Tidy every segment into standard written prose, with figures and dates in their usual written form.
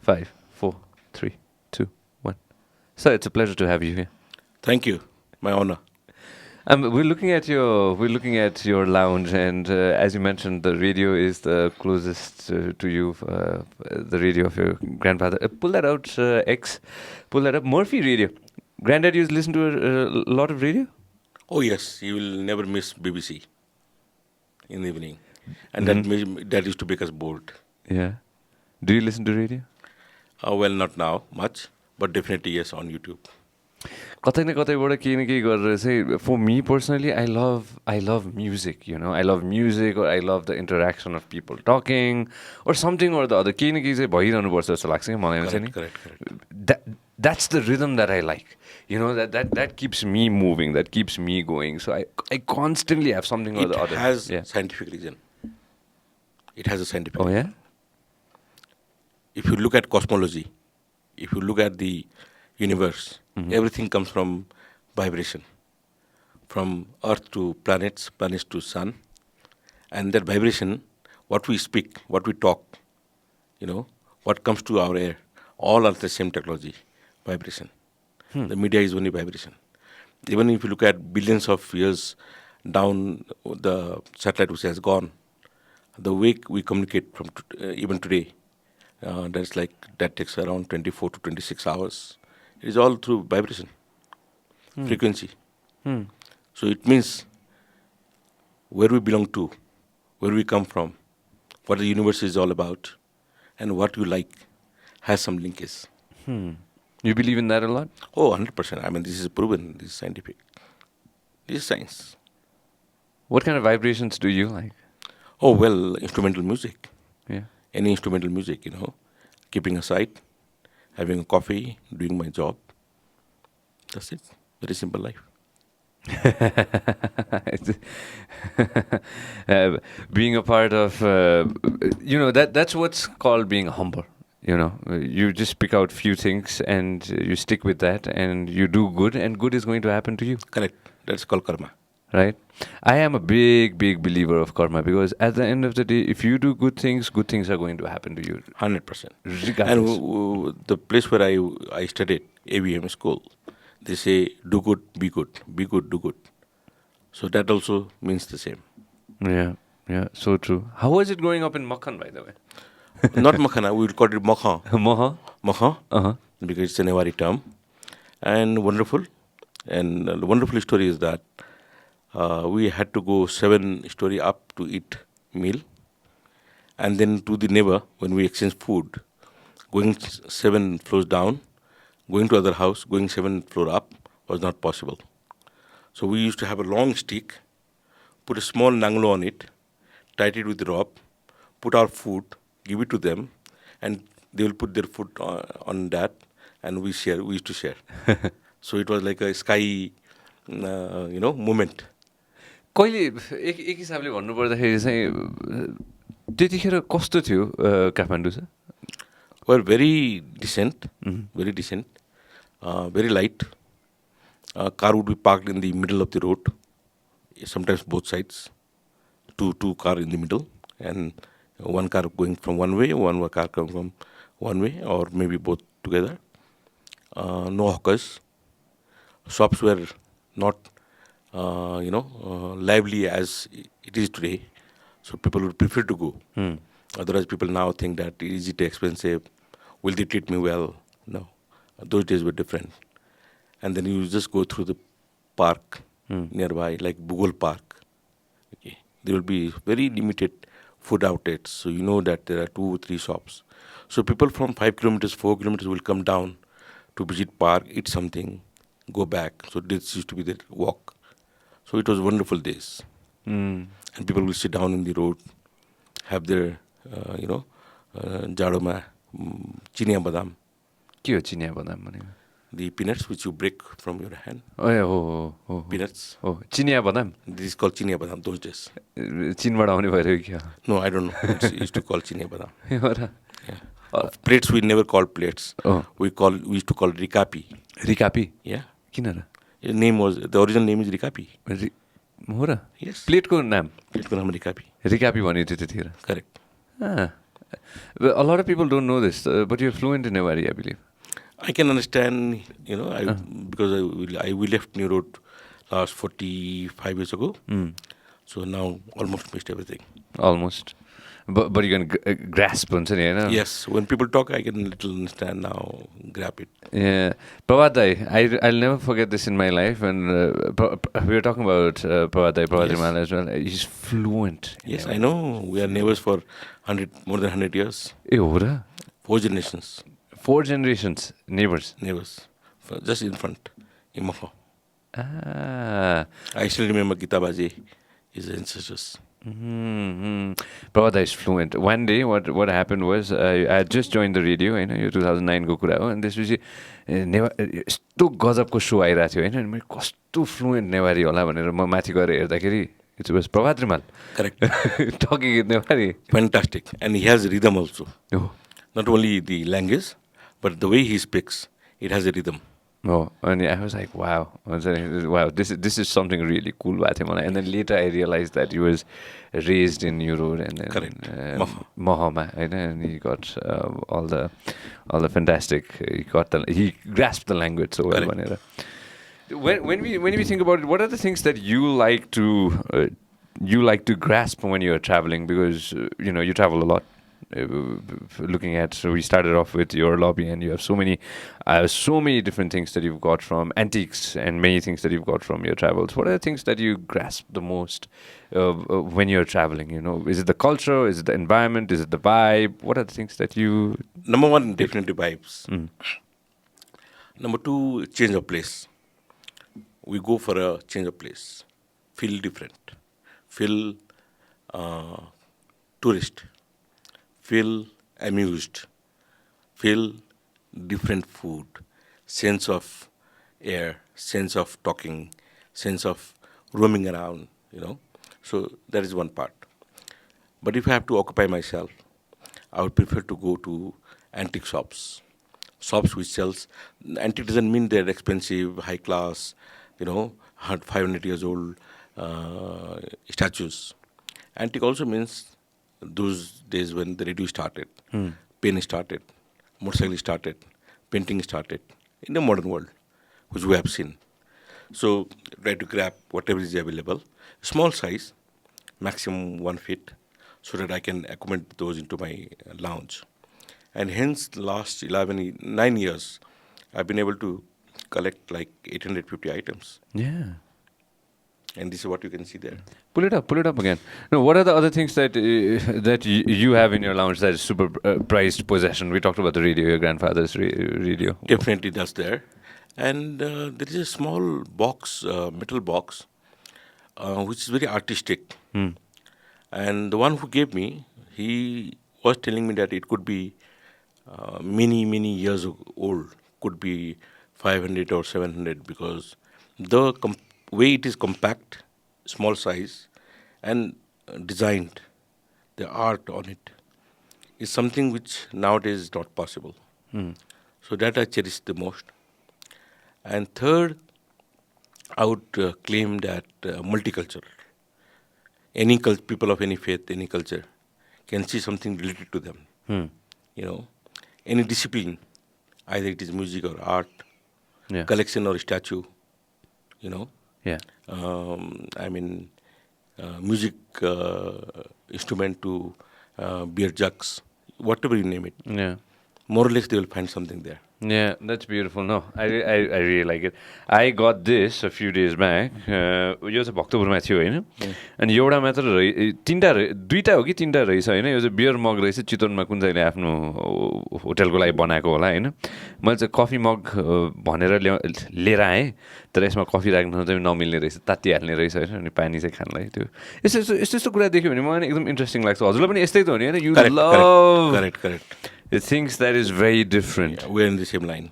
5, 4, 3, 2, 1. Sir, it's a pleasure to have you here. Thank you. My honor. We're looking at your lounge, and as you mentioned, the radio is the closest to you. The radio of your grandfather. Pull that out, X. Pull that up. Murphy radio. Granddad used to listen to a lot of radio. Oh yes, you will never miss BBC in the evening, and Mhm. that used to make us bored. Yeah. Do you listen to radio? Well, not now much, but definitely yes on YouTube. कतै न कतैबाट केही न केही गरेर चाहिँ for me personally I love music, you know. I love music, or I love the interaction of people talking or something or the other. केही न केही चाहिँ भइरहनु पर्छ जस्तो लाग्छ कि मलाई चाहिँ नि. Correct. That's the rhythm that I like. You know, that keeps me moving, that keeps me going. So I constantly have something or It the other. has Yeah. scientific reason. It has a scientific Oh reason. yeah? If you look at cosmology, if you look at the universe, everything comes from vibration. From Earth to planets, planets to sun. And that vibration, what we speak, what we talk, what comes to our air, all are the same technology, vibration. The media is only vibration. Even if you look at billions of years down the satellite which has gone, the way we communicate from even today, that takes around 24 to 26 hours. It is all through vibration, frequency. So it means where we belong to, where we come from, what the universe is all about, and what you like has some linkage. You believe in that a lot? Oh, 100%. I mean, this is proven. This is scientific. This is science. What kind of vibrations do you like? Oh, well, instrumental music. Yeah. Any instrumental music, keeping aside, having a coffee, doing my job. That's it. Very simple life. Being a part of, that's what's called being humble. You just pick out few things and you stick with that, and you do good, and good is going to happen to you. Correct. That's called karma. Right? I am a big believer of karma, because at the end of the day, if you do good things are going to happen to you. 100%. Regardless. And the place where I studied, AVM school, they say, do good, be good, do good. So that also means the same. Yeah, so true. How was it growing up in Makhan, by the way? Not Makhana, we would call it Makha. Moha? Makha, Uh-huh. because it's a Newari term. And wonderful. And the wonderful story is that we had to go 7 story up to eat meal. And then to the neighbor, when we exchange food, going 7 floors down, going to other house, going 7 floor up was not possible. So we used to have a long stick, put a small nanglo on it, tie it with the rope, put our food, give it to them, and they will put their food on that, and we used to share. So it was like a sky, moment. कहिले एक हिसाबले भन्नुपर्दाखेरि चाहिँ त्यतिखेर कस्तो थियो काठमाडौँ चाहिँ? Well, very decent, very light. Car would be parked in the middle of the road, sometimes both sides, two car in the middle, and one car going from one way, one car coming from one way, or maybe both together. No hawkers. Shops were not, lively as it is today. So people would prefer to go. Otherwise, people now think that is it expensive? Will they treat me well? No. Those days were different. And then you just go through the park nearby, like Bugol Park. Okay. There will be very limited food outlets. So you know that there are 2 or 3 shops. So people from 5 kilometers, 4 kilometers will come down to visit park, eat something, go back. So this used to be the walk. So it was wonderful days. And people will sit down in the road, have their, jadoma, chinia badam. के हो चिनिया बदाम भनेको? The peanuts which you break from your hand. हो Peanuts. हो चिनिया बदाम This is called chinia badam those days. चिनबाट आउने भइरहेको क्या? No, I don't know. It's used to call chinia badam. हो र? Yeah. Plates we never called plates. Oh. We used to call rikapi. रिकापी? Yeah. किन र? The original name is rikapi. हो र? Yes. प्लेटको नाम Plate ko naam rikapi. रिकापी भन्ने थियो त्यतिखेर? Correct. Well, a lot of people don't know this, but you're fluent in Newari, I believe. I can understand, Uh, because we left New Road last 45 years ago. So now almost missed everything. almost. But you can grasp हुन्छ नि हैन? Yes, when people talk, I can little understand now, grab it. Yeah, Pravat I'll never forget this in my life. And we were talking about Pravat Yes. Rimal as well. He's fluent. In Yes, I Newari. know. We are neighbors for more than 100 years. ए हो र? 4 generations, 4 generations neighbors. neighbors, just in front, in Maho. Ah. I still remember Gita Baji, his ancestors. Mm-hmm. Pravat is fluent. One day, what happened was I had just joined the radio, यो 2009 को कुरा हो. अनि त्यसपछि यस्तो गजबको सो आइरहेको थियो होइन. अनि मैले कस्तो फ्लुएन्ट नेवारी होला भनेर म माथि गएर हेर्दाखेरि it was Prabhat Rimal Correct. Talking in Newari. Fantastic. And he has rhythm also. Oh. Not only the language, but the way he speaks, it has a rhythm. Oh, and I was like, wow, wow, this is something really cool about him. And then later I realized that he was raised in New Road and then Correct. Mohama, and he got all the fantastic. He grasped the language so well. Correct. When we think about it, what are the things that you like to grasp when you're traveling? Because you travel a lot. Looking at, so we started off with your lobby, and you have so many different things that you've got from antiques, and many things that you've got from your travels. What are the things that you grasp the most when you're traveling? Is it the culture? Is it the environment? Is it the vibe? What are the things that you? Number one, definitely vibes. Number two, change of place. We go for a change of place. Feel different. Feel tourist. Feel amused. Feel different food. Sense of air. Sense of talking. Sense of roaming around, So that is one part. But if I have to occupy myself, I would prefer to go to antique shops. Shops which sells, antique doesn't mean they're expensive, high class, 500 years old statues. Antique also means those days when the radio started, pen started, motorcycle started, painting started in the modern world, which we have seen. So try to grab whatever is available, small size, maximum 1 feet, so that I can accommodate those into my lounge. And hence, last 9 years, I've been able to collect like 850 items. Yeah. And this is what you can see there. Pull it up again. No, what are the other things that you have in your lounge that is super prized possession? We talked about the radio, your grandfather's radio. Definitely that's there. And there is a small box, metal box, which is very artistic. And the one who gave me, he was telling me that it could be many years old, could be 500 or 700, because the way it is compact, small size, and designed, the art on it is something which nowadays is not possible. So that I cherish the most. And third, I would claim that multicultural. Any people of any faith, any culture, can see something related to them. Any discipline, either it is music or art, collection or statue, Yeah. Music instrument to beer jugs, whatever you name it. Yeah. More or less they will find something there. Yeah, that's beautiful. No, I really like it. I got this a few days back. यो चाहिँ भक्तपुरमा थियो होइन अनि एउटा मात्र दुईटा हो कि तिनटा रहेछ होइन यो चाहिँ बियर मग रहेछ चितवनमा कुन चाहिँले आफ्नो होटलको लागि बनाएको होला होइन मैले चाहिँ कफी मग भनेर लिएर आएँ तर यसमा कफी राख्न चाहिँ नमिल्ने रहेछ तातिहाल्ने रहेछ होइन अनि पानी चाहिँ खानलाई त्यो यस्तो यस्तो कुरा देख्यो भने मलाई एकदम इन्ट्रेस्टिङ लाग्छ हजुरलाई पनि यस्तै त हो नि होइन यु लभ Correct. The things that is very different. Yeah, we're in the same line.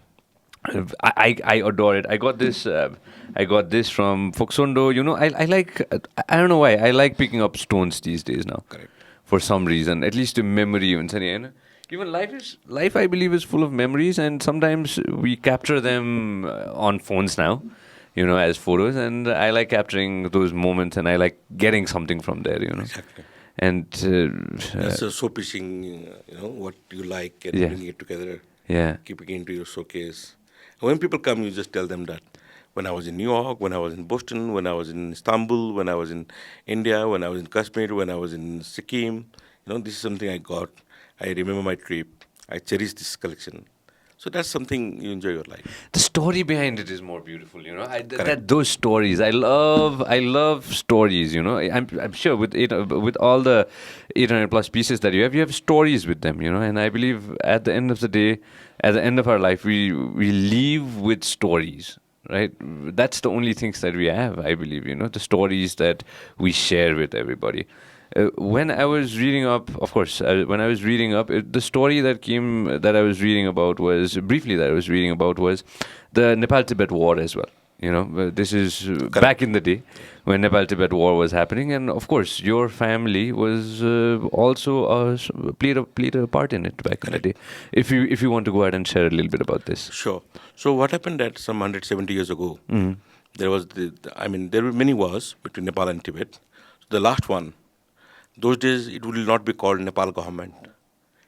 I adore it. I got this from Foksondo. I like. I don't know why. I like picking up stones these days now. Correct. For some reason, at least a memory. Even life. I believe is full of memories, and sometimes we capture them on phones now. As photos, and I like capturing those moments, and I like getting something from there. Exactly. And That's showpiecing, what you like and yeah, bringing it together, yeah. keeping it into your showcase. And when people come, you just tell them that when I was in New York, when I was in Boston, when I was in Istanbul, when I was in India, when I was in Kashmir, when I was in Sikkim, this is something I got. I remember my trip. I cherish this collection. So that's something you enjoy your life. The story behind it is more beautiful, you know. Correct. Those stories, I love stories, you know. I'm sure with with all the 800 plus pieces that you have stories with them, you know. And I believe at the end of the day, at the end of our life, we leave with stories, right? That's the only things that we have, I believe, you know, the stories that we share with everybody. When I was reading up, of course, when I was reading up, the story that I was reading about was briefly that I was reading about was the Nepal-Tibet War as well. You know, this is back Correct. in the day when Nepal-Tibet War was happening, and of course, your family was also played a part in it back in the Correct. day. If you want to go ahead and share a little bit about this. Sure. So what happened that some 170 years ago, there was there were many wars between Nepal and Tibet. The last one, those days it will not be called Nepal government.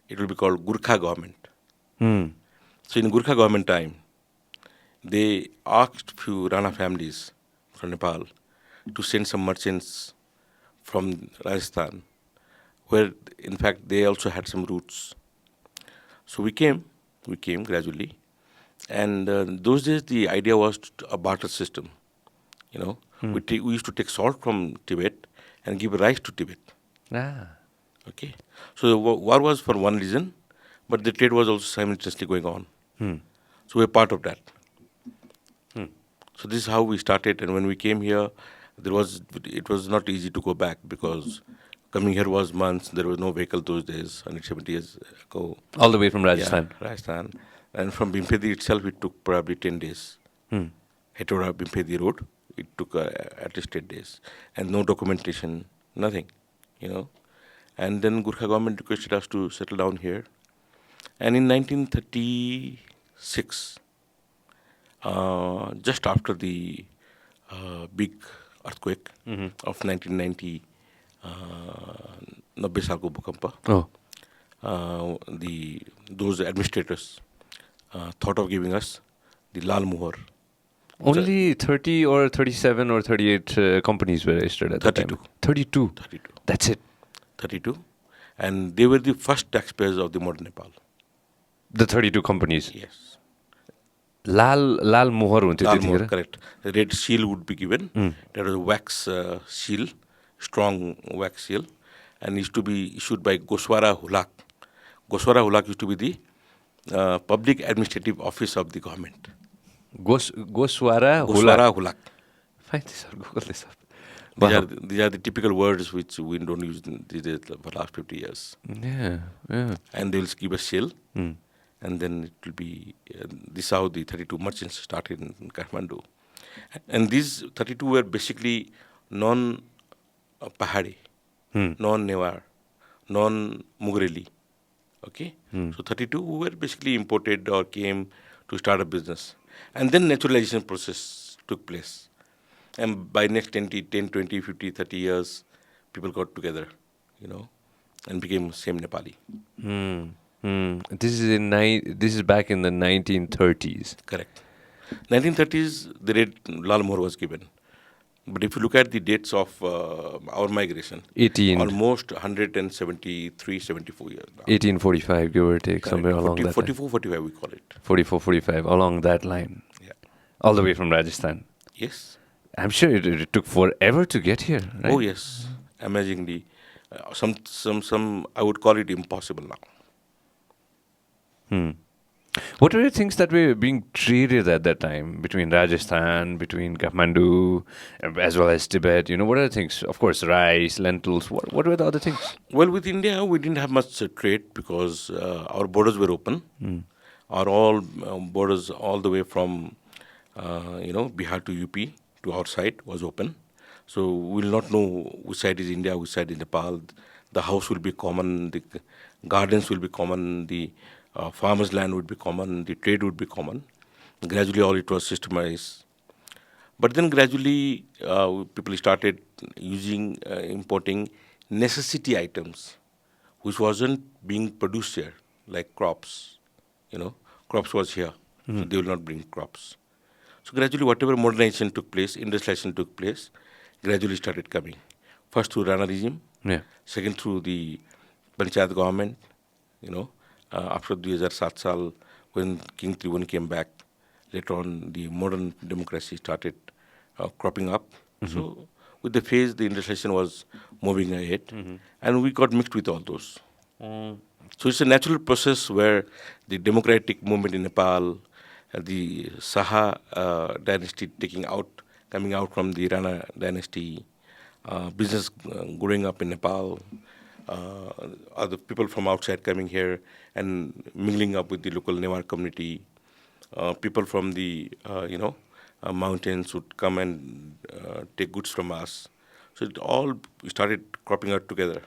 It will be called Gurkha government. Hmm. So in Gurkha government time, they asked few Rana families from Nepal to send some merchants from Rajasthan, where in fact they also had some roots. So we came gradually, and those days the idea was a barter system. You know, we used to take salt from Tibet and give rice to Tibet. Ah. Okay, so the war was for one reason, but the trade was also simultaneously going on. Hmm. So we're part of that. Hmm. So this is how we started, and when we came here, it was not easy to go back because coming here was months. There was no vehicle those days, 170 years ago. All the way from Yeah, Rajasthan. Rajasthan, and from Bimpedi itself, it took probably 10 days. Hmm. Hetora Bimpedi Road, it took at least 10 days, and no documentation, nothing, you know. And then Gurkha government requested us to settle down here, and in 1936, just after the big earthquake of 1990, 90 साल को भूकंप, Oh. those administrators thought of giving us the Lal Muhar. Only 30 or 37 or 38 companies were registered at the time. 32. 32. 32. That's it. 32. And they were the first taxpayers of the modern Nepal. The 32 companies. Yes. Lal Mohar हुन्थ्यो Lal त्यतिखेर. Muhar, correct. The red seal would be given. There was a wax seal, strong wax seal, and used to be issued by Goswara Hulak. Goswara Hulak used to be the public administrative office of the government. Goswara Goswara Hulak. Hulak. Find this out. Google this up. These are the typical words which we don't use these days for the last 50 years. Yeah, yeah. And they will give a shell, and then it will be this is how the 32 merchants started in Kathmandu. And these 32 were basically non-Pahari, non-Newar, non-Mugreli. Okay? So 32 were basically imported or came to start a business. And then naturalization process took place. And by next 10, 20, 50, 30 years, people got together, and became same Nepali. This is back in the 1930s. Correct. 1930s, the rate Lal Mohar was given. But if you look at the dates of our migration, 18 almost 173, 74 years now. 1845, give or take, Correct. somewhere along that 44, 45 we call it. 44, 45, along that line. Yeah. All the way from Rajasthan. Yes. I'm sure it took forever to get here, right? Oh yes, amazingly. Some I would call it impossible now. What were the things that were being traded at that time between Rajasthan, between Kathmandu, as well as Tibet? You know, what are the things? Of course, rice, lentils. What were the other things? Well, with India, we didn't have much trade because our borders were open. Our all borders, all the way from Bihar to UP to our side was open. So we will not know which side is India, which side is Nepal. The house will be common, the gardens will be common, the farmers' land would be common, the trade would be common. Gradually, all it was systemized. But then gradually, people started importing necessity items which wasn't being produced here, like crops. Crops was here, so they will not bring crops. So gradually, whatever modernization took place, industrialization took place, gradually started coming. First through Rana regime, Yeah. second through the Panchayat government, after 2007 saal, when King Tribhuvan came back, later on the modern democracy started cropping up. So with the phase, the industrialization was moving ahead, and we got mixed with all those. So it's a natural process where the democratic movement in Nepal, the Saha dynasty coming out from the Rana dynasty, business growing up in Nepal, other people from outside coming here and mingling up with the local Newar community, people from the mountains would come and take goods from us. So it all started cropping out together.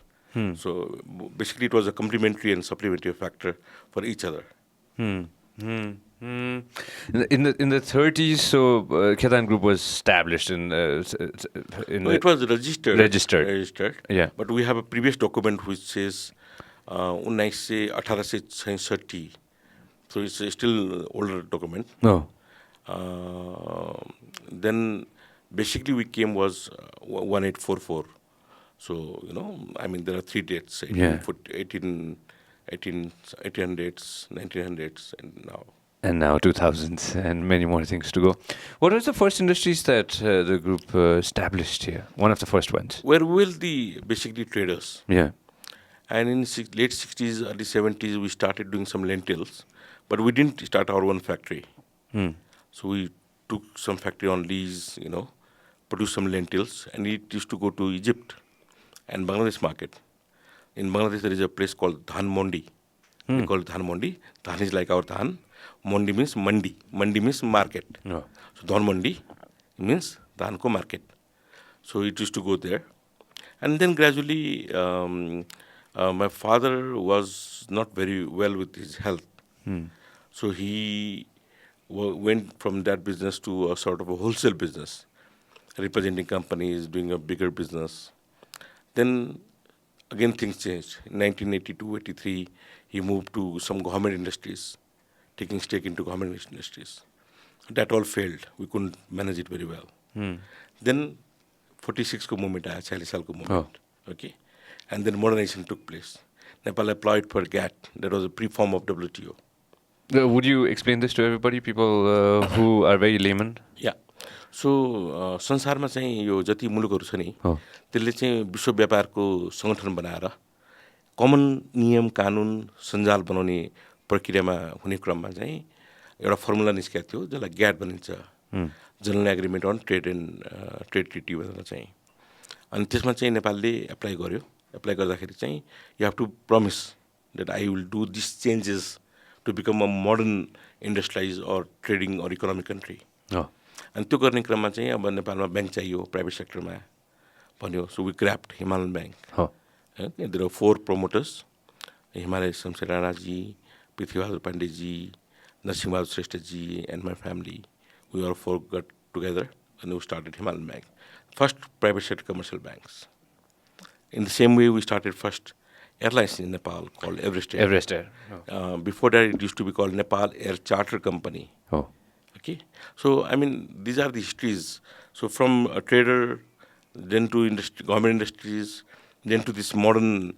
So basically, it was a complementary and supplementary factor for each other. Hmm. Hmm. Hmm. In the 30s, so Khetan Group was established in No, it was registered. registered. Yeah. But we have a previous document which says 1860. So it's a still older document. No. Then basically we came was 1844. So, there are three dates, Yeah. 1800s, 1900s, and now. And now 2000s and many more things to go. What was the first industries that the group established here? One of the first ones. Where will the basically traders? Yeah. And in late 60s, early 70s, we started doing some lentils, but we didn't start our own factory. So we took some factory on lease, produced some lentils, and it used to go to Egypt and Bangladesh market. In Bangladesh, there is a place called Dhan Mondi. They call it Dhan Mondi. Dhan is like our Dhan. Mondi means mandi. Mandi means market. No. So Dhan Mondi means Dhan ko market. So it used to go there. And then gradually, my father was not very well with his health. So he went from that business to a sort of a wholesale business, representing companies, doing a bigger business. Then again things changed. In 1982-83, he moved to some government industries, taking stake into government industries. That all failed. We couldn't manage it very well. Then 46 ko movement aaya, 40 saal ko movement. Okay. And then modernization took place. Nepal applied for GATT. That was a pre-form of WTO. Would you explain this to everybody, people who are very layman? या सो संसारमा चाहिँ यो जति मुलुकहरू छ नि त्यसले चाहिँ विश्व व्यापारको सङ्गठन बनाएर कमन नियम कानुन सञ्जाल बनाउने प्रक्रियामा हुने क्रममा चाहिँ एउटा फर्मुला निस्केको थियो जसलाई ग्याट भनिन्छ, general agreement on trade and trade treaty भनेर चाहिँ. अनि त्यसमा चाहिँ नेपालले एप्लाई गर्यो. एप्लाई गर्दाखेरि चाहिँ you have to promise that I will do this changes to become a modern industrialized or trading or economic country. And त्यो गर्ने क्रममा चाहिँ अब नेपालमा ब्याङ्क चाहियो प्राइभेट सेक्टरमा भन्यो. So we grabbed Himalayan Bank. There are 4 promoters, Himalaya Samsir Ranaji, Prithviraj Pandeyji, Narsimha Shresthaji, and my family. We all 4 got together and we started Himalayan Bank. First private sector commercial banks. In the same way we started first airlines in Nepal called Everest Air. Everest Air. Before that, it used to be called Nepal Air Charter Company. Okay. So, these are the histories. So, from a trader, then to government industries, then to these modern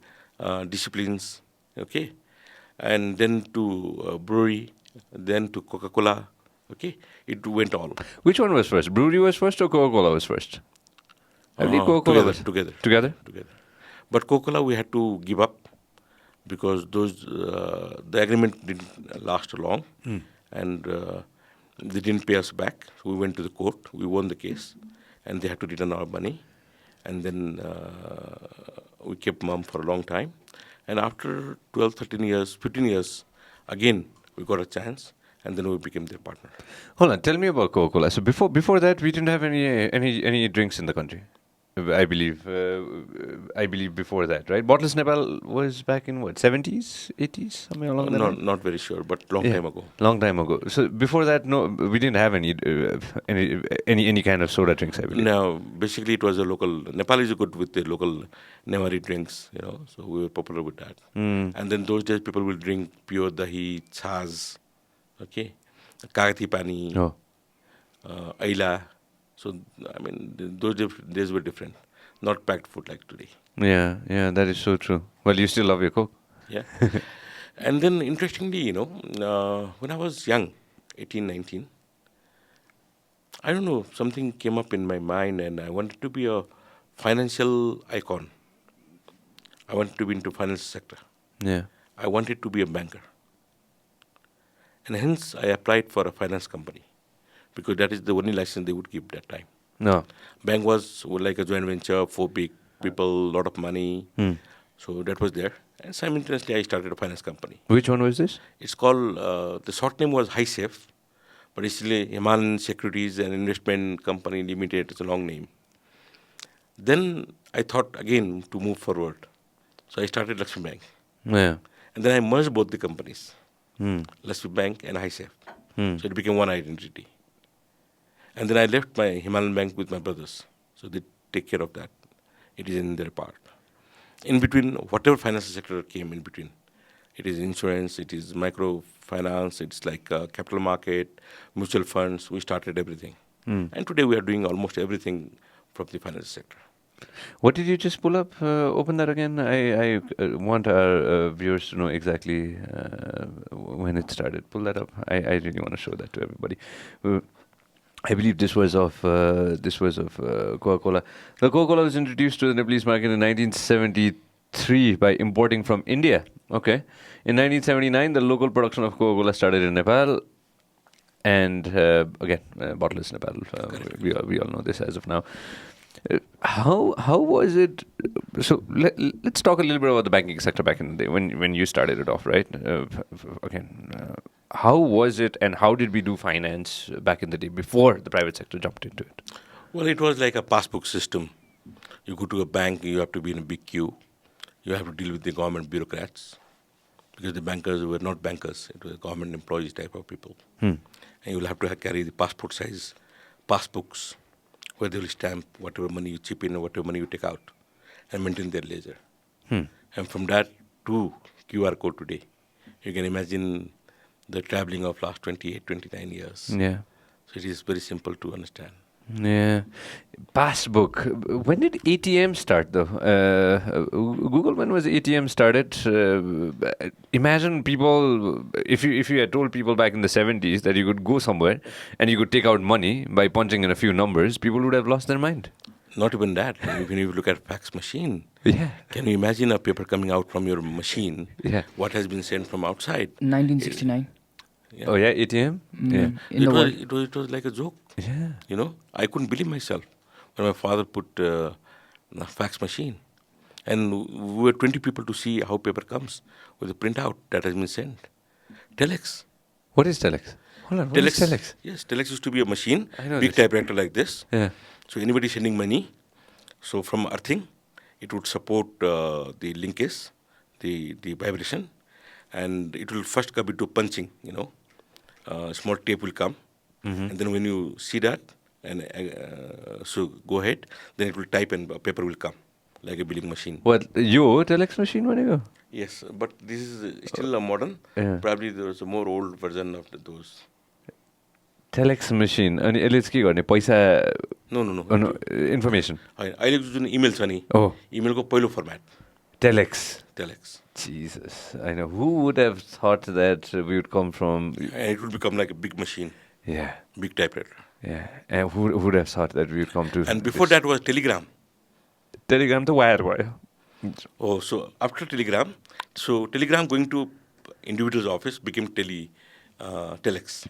disciplines, okay, and then to brewery, then to Coca-Cola, okay. It went all. Which one was first? Brewery was first or Coca-Cola was first? I believe Coca-Cola was together. Together? But Coca-Cola we had to give up because the agreement didn't last long, and they didn't pay us back. So we went to the court. We won the case, and they had to return our money. And then we kept mum for a long time. And after 12, 13 years, 15 years, again we got a chance, and then we became their partner. Hold on, tell me about Coca-Cola. So before that, we didn't have any drinks in the country. I believe. I believe before that, right? Bottless Nepal was back in what, 70s, 80s, somewhere along that line. Not very sure, but long Yeah, time ago. long time ago. So before that, no, we didn't have any kind of soda drinks, I believe. Now, basically, it was a local. Nepal is good with the local Newari drinks, so we were popular with that. Mm. And then those days, people will drink pure dahi, chas, okay, kagati pani, Oh, aila. So, I mean, those days were different, not packed food like today. yeah, yeah, that is so true. Well, you still love your Coke. Yeah. And then, interestingly, when I was young, 18, 19, I don't know, something came up in my mind and I wanted to be a financial icon. I wanted to be into financial sector. Yeah. I wanted to be a banker. And hence I applied for a finance company because that is the only license they would give that time. No. Bank was like a joint venture, four big people, lot of money. Hmm. So that was there. And simultaneously I started a finance company. Which one was this? It's called, the short name was HiSafe, but it's still Himalayan Securities and Investment Company Limited. It's a long name. Then I thought again to move forward. So I started Lakshmi Bank. Yeah. And then I merged both the companies, Hmm. Lakshmi Bank and HiSafe. Hmm. So it became one identity. And then I left my Himalayan Bank with my brothers. So they take care of that. It is in their part. In between, whatever financial sector came in between, it is insurance, it is microfinance, it's like capital market, mutual funds. We started everything. Hmm. And today we are doing almost everything from the financial sector. What did you just pull up? Open that again. I want our viewers to know exactly when it started. Pull that up. I really want to show that to everybody. I believe this was of Coca-Cola. The Coca-Cola was introduced to the Nepalese market in 1973 by importing from India. Okay. In 1979, the local production of Coca-Cola started in Nepal. And again, bottleless Nepal. We all know this as of now. How was it? So let's talk a little bit about the banking sector back in the day when you started it off, right? Again, how was it, and how did we do finance back in the day before the private sector jumped into it? Well, it was like a passbook system. You go to a bank, you have to be in a big queue. You have to deal with the government bureaucrats because the bankers were not bankers. It was government employees type of people. Hmm. And you will have to carry the passport size passbooks where they will stamp whatever money you chip in or whatever money you take out and maintain their ledger. Hmm. And from that to QR code today, you can imagine the traveling of last 28, 29 years. Yeah. So it is very simple to understand. Yeah. Passbook. When did ATM start though? Google, when was ATM started? Imagine people, if you had told people back in the 70s that you could go somewhere and you could take out money by punching in a few numbers, people would have lost their mind. Not even that. When you look at fax machine, Yeah. can you imagine a paper coming out from your machine? Yeah. What has been sent from outside? 1969. Yeah. Oh yeah, ATM? Yeah. In the world. It was like a joke. Yeah. I couldn't believe myself when my father put a fax machine. And we were 20 people to see how paper comes with a printout that has been sent. Telex. What is telex? Hold on, what is telex? Yes, telex used to be a machine, I know big this. typewriter like this. Yeah. So anybody sending money, so from earthing, it would support the linkage, the vibration, and it will first come into punching, small tape will come, and then when you see that, and so go ahead, then it will type and paper will come, like a billing machine. What, your telex machine when you go? Yes, but this is still a modern. Yeah. Probably there was a more old version of those. Telex machine. अनि यसले चाहिँ के गर्ने पैसा No. Information अहिलेको जुन email छ नि Oh. इमेलको पहिलो format telex. Telex Jesus, I know. Who would have thought that we would come from? and it will become like a big machine, Yeah, big typewriter. yeah. And who would have thought that we would come to? And before that was telegram. Telegram to wire भयो. Oh, so after telegram, so telegram going to individual's office became telex,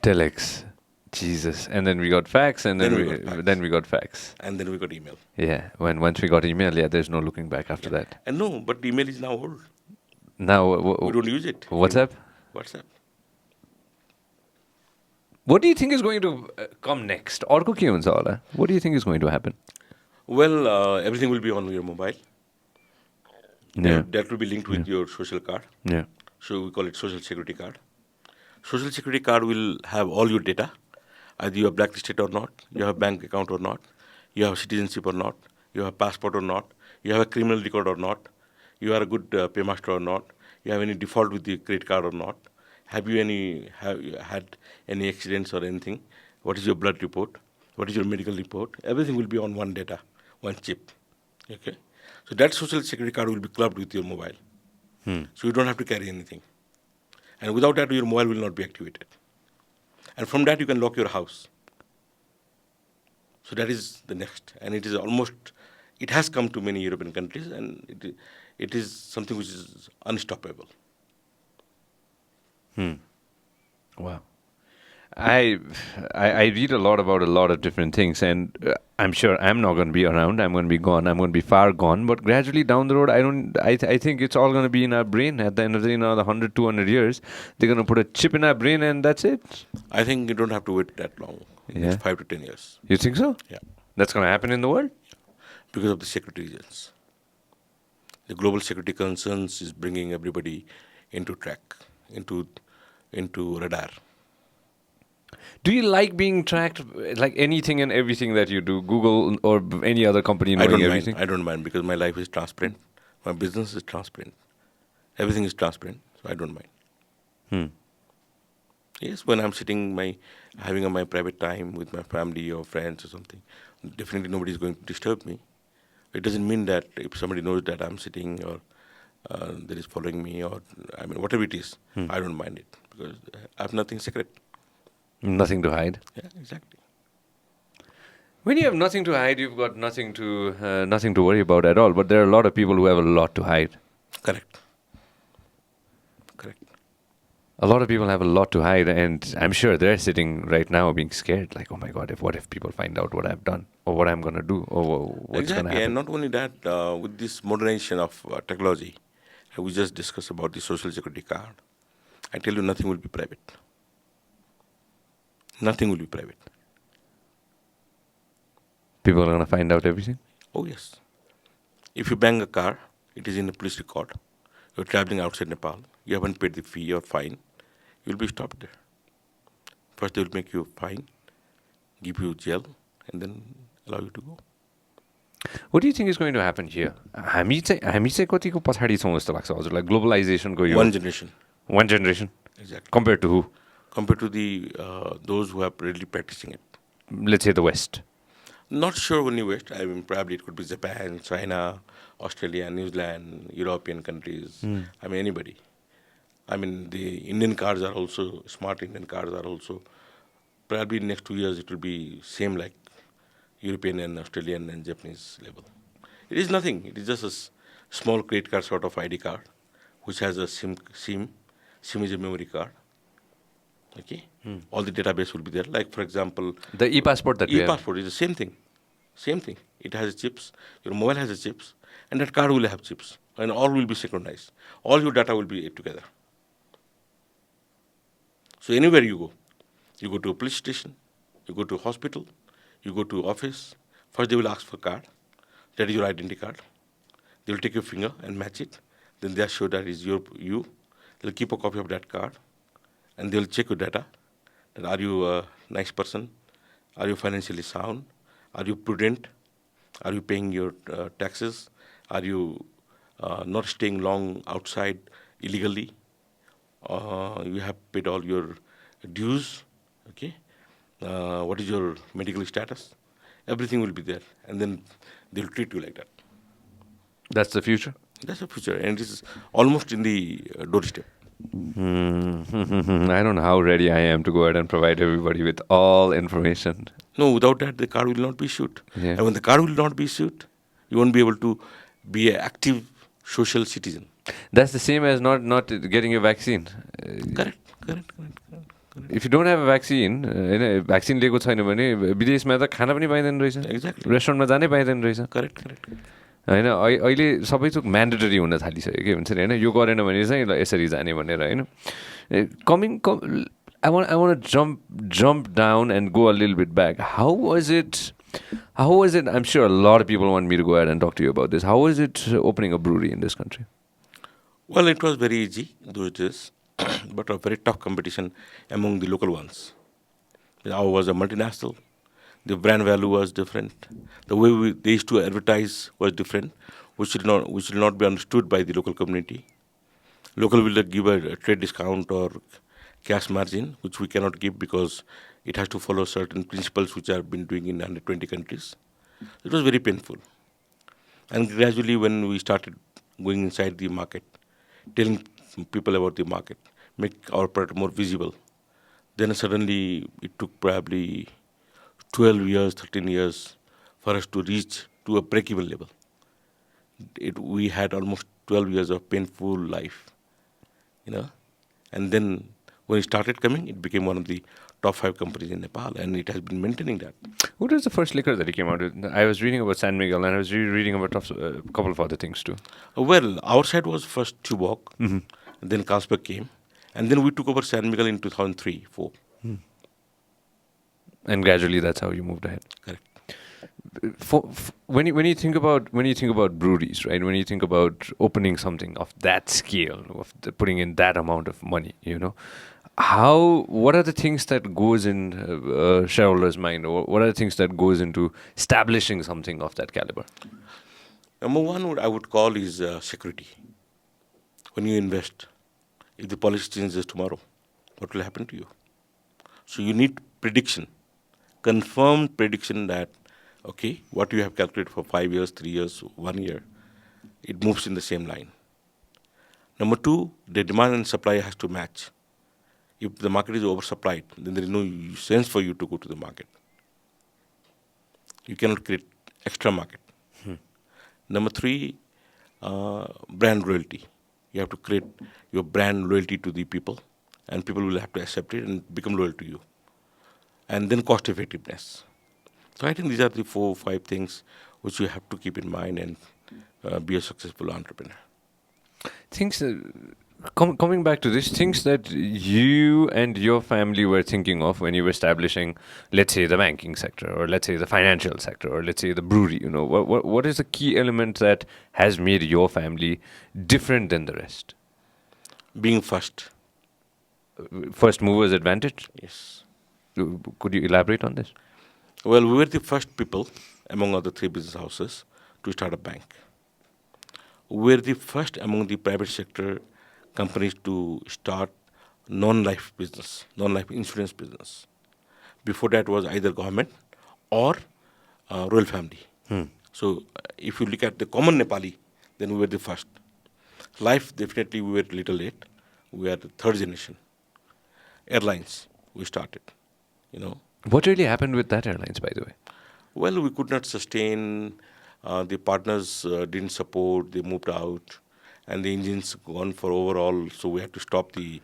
Telex. Jesus. And then we got fax, and then, Then we got fax. then we got fax. and then we got email. Yeah. Once we got email, yeah, there's no looking back after that. And no, but email is now old. Now, We don't use it. WhatsApp? WhatsApp. What do you think is going to come next? अर्को के हुन्छ होला? What do you think is going to happen? Well, everything will be on your mobile. Yeah. That will be linked with your social card. Yeah. So we call it social security card. Social security card will have all your data, either you are blacklisted or not, you have bank account or not, you have citizenship or not, you have passport or not, you have a criminal record or not, you are a good paymaster or not, you have any default with the credit card or not, have you had any accidents or anything, what is your blood report, what is your medical report, everything will be on one data, one chip. Okay, so that social security card will be clubbed with your mobile, so you don't have to carry anything. And without that, your mobile will not be activated. And from that, you can lock your house. So that is the next. And it is almost, it has come to many European countries, and it is something which is unstoppable. Wow. I I read a lot about a lot of different things, and I'm sure I'm not going to be around. I'm going to be gone. I'm going to be far gone. But gradually down the road, I think it's all going to be in our brain. At the end of the day, another 100, 200 years, they're going to put a chip in our brain, and that's it. I think you don't have to wait that long. Yeah. Next 5 to 10 years. You think so? Yeah. That's going to happen in the world? Because of the security reasons. The global security concerns is bringing everybody into track, into radar. Do you like being tracked, like anything and everything that you do, Google or any other company knowing everything? I don't mind because my life is transparent. My business is transparent. Everything is transparent, so I don't mind. Yes, when I'm having my private time with my family or friends or something, definitely nobody is going to disturb me. It doesn't mean that if somebody knows that I'm sitting or that is following me or whatever it is, I don't mind it because I have nothing secret. Nothing to hide. Yeah, exactly. When you have nothing to hide, you've got nothing to worry about at all. But there are a lot of people who have a lot to hide. Correct. A lot of people have a lot to hide, and I'm sure they're sitting right now being scared, like, oh my God, what if people find out what I've done, or what I'm going to do, or what's going to happen? And not only that, with this modernization of technology, we just discussed about the social security card. I tell you, nothing will be private. Nothing will be private. People are going to find out everything? Oh, yes. If you bang a car, it is in a police record. You're traveling outside Nepal. You haven't paid the fee or fine. You'll be stopped there. First, they will make you a fine, give you jail, and then allow you to go. What do you think is going to happen here? हामी चाहिँ कतिको पछाडि छौँ जस्तो लाग्छ हजुरलाई ग्लोबलाइजेसनको यो One generation. One generation? Exactly. Compared to who? Compared to those who are really practicing it. Let's say the West. Not sure only West. Probably it could be Japan, China, Australia, New Zealand, European countries. Anybody. The Indian cars are also, smart Indian cars are also, probably in next 2 years it will be same like European and Australian and Japanese level. It is nothing. It is just a small credit card sort of ID card, which has a SIM. SIM is a memory card. Okay? All the database will be there. Like, for example, The e-passport that we have. e-passport is the same thing. Same thing. It has chips. Your mobile has chips. And that card will have chips. And all will be synchronized. All your data will be together. So anywhere you go to a police station, you go to a hospital, you go to office, first they will ask for card. That is your identity card. They will take your finger and match it. Then they are sure that is you. They'll keep a copy of that card. And they'll check your data. That are you a nice person? Are you financially sound? Are you prudent? Are you paying your taxes? Are you not staying long outside illegally? You have paid all your dues. Okay. What is your medical status? Everything will be there. And then they'll treat you like that. That's the future? That's the future. And it is almost in the doorstep. I don't know how ready I am to go ahead and provide everybody with all information. No, without that, the card will not be issued. Yeah. And when the card will not be issued, you won't be able to be an active social citizen. That's the same as not getting a vaccine. Correct. If you don't have a vaccine, vaccine लिएको छैन भने विदेशमा त खाना पनि पाइँदैन रहेछ. Exactly. रेस्टुरेन्टमा जानै पाइँदैन रहेछ. Correct. होइन अहिले सबै थोक म्यान्डेटरी हुन थालिसक्यो के भन्छ नि होइन यो गरेन भने चाहिँ ल यसरी जाने भनेर होइन I want to jump down and go a little bit back. How was it How was it? I'm sure a lot of people want me to go ahead and talk to you about this. How was it opening a brewery in this country? Well, it was very easy those days, but a very tough competition among the local ones. Ours was a multinational. The brand value was different. The way they used to advertise was different, which should not be understood by the local community. Local will give a trade discount or cash margin, which we cannot give because it has to follow certain principles which have been doing in 120 countries. It was very painful. And gradually, when we started going inside the market, telling people about the market, make our product more visible, then suddenly it took probably 12 years, 13 years for us to reach to a break-even level. We had almost 12 years of painful life, you know. And then when it started coming, it became one of the top 5 companies in Nepal, and it has been maintaining that. What was the first liquor that he came out with? I was reading about San Miguel, and I was reading about a couple of other things too. Well, our side was first Chubok, then Carlsberg came, and then we took over San Miguel in 2003, 4. And gradually, that's how you moved ahead. Correct. When you think about breweries, right? When you think about opening something of that scale, of putting in that amount of money, what are the things that goes in shareholders' mind, or what are the things that goes into establishing something of that caliber? Number one, I would call is security. When you invest, if the policy changes tomorrow, what will happen to you? So you need prediction, confirmed prediction that, okay, what you have calculated for 5 years, 3 years, 1 year, it moves in the same line. Number two, the demand and supply has to match. If the market is oversupplied, then there is no sense for you to go to the market. You cannot create extra market. Number three, brand loyalty. You have to create your brand loyalty to the people, and people will have to accept it and become loyal to you. And then cost effectiveness. So I think these are the 4 or 5 things which you have to keep in mind and be a successful entrepreneur. Things coming back to this, things that you and your family were thinking of when you were establishing, let's say, the banking sector, or let's say the financial sector, or let's say the brewery. What is the key element that has made your family different than the rest? Being first. First mover's advantage. Yes. Could you elaborate on this? Well, we were the first people among other 3 business houses to start a bank. We were the first among the private sector companies to start non-life business, non-life insurance business. Before that was either government or royal family. So if you look at the common Nepali, then we were the first. Life, definitely we were a little late. We are the 3rd generation. Airlines, we started, What really happened with that airlines, by the way? Well, we could not sustain. The partners didn't support. They moved out, and the engines gone for overall. So we had to stop the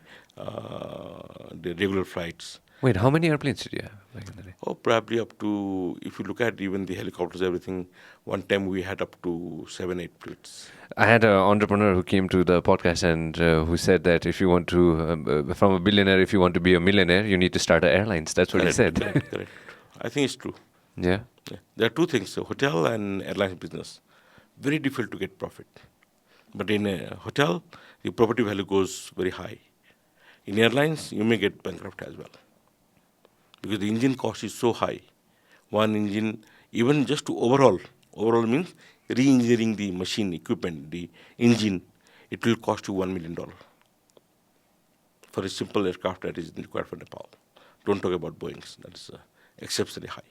regular flights. Wait, how many airplanes did you have back in the day? Oh, probably up to, if you look at even the helicopters, everything, one time we had up to 7, 8 fleets. I had an entrepreneur who came to the podcast and who said that if you want to, from a billionaire, if you want to be a millionaire, you need to start an airlines. That's what he said. Correct. I think it's true. Yeah. There are 2 things, so hotel and airlines business. Very difficult to get profit. But in a hotel, the property value goes very high. In airlines, you may get bankrupt as well. Because the engine cost is so high. One engine, even just to overall means re-engineering the machine, equipment, the engine, it will cost you $1 million for a simple aircraft that is required for Nepal. Don't talk about Boeings. That is exceptionally high.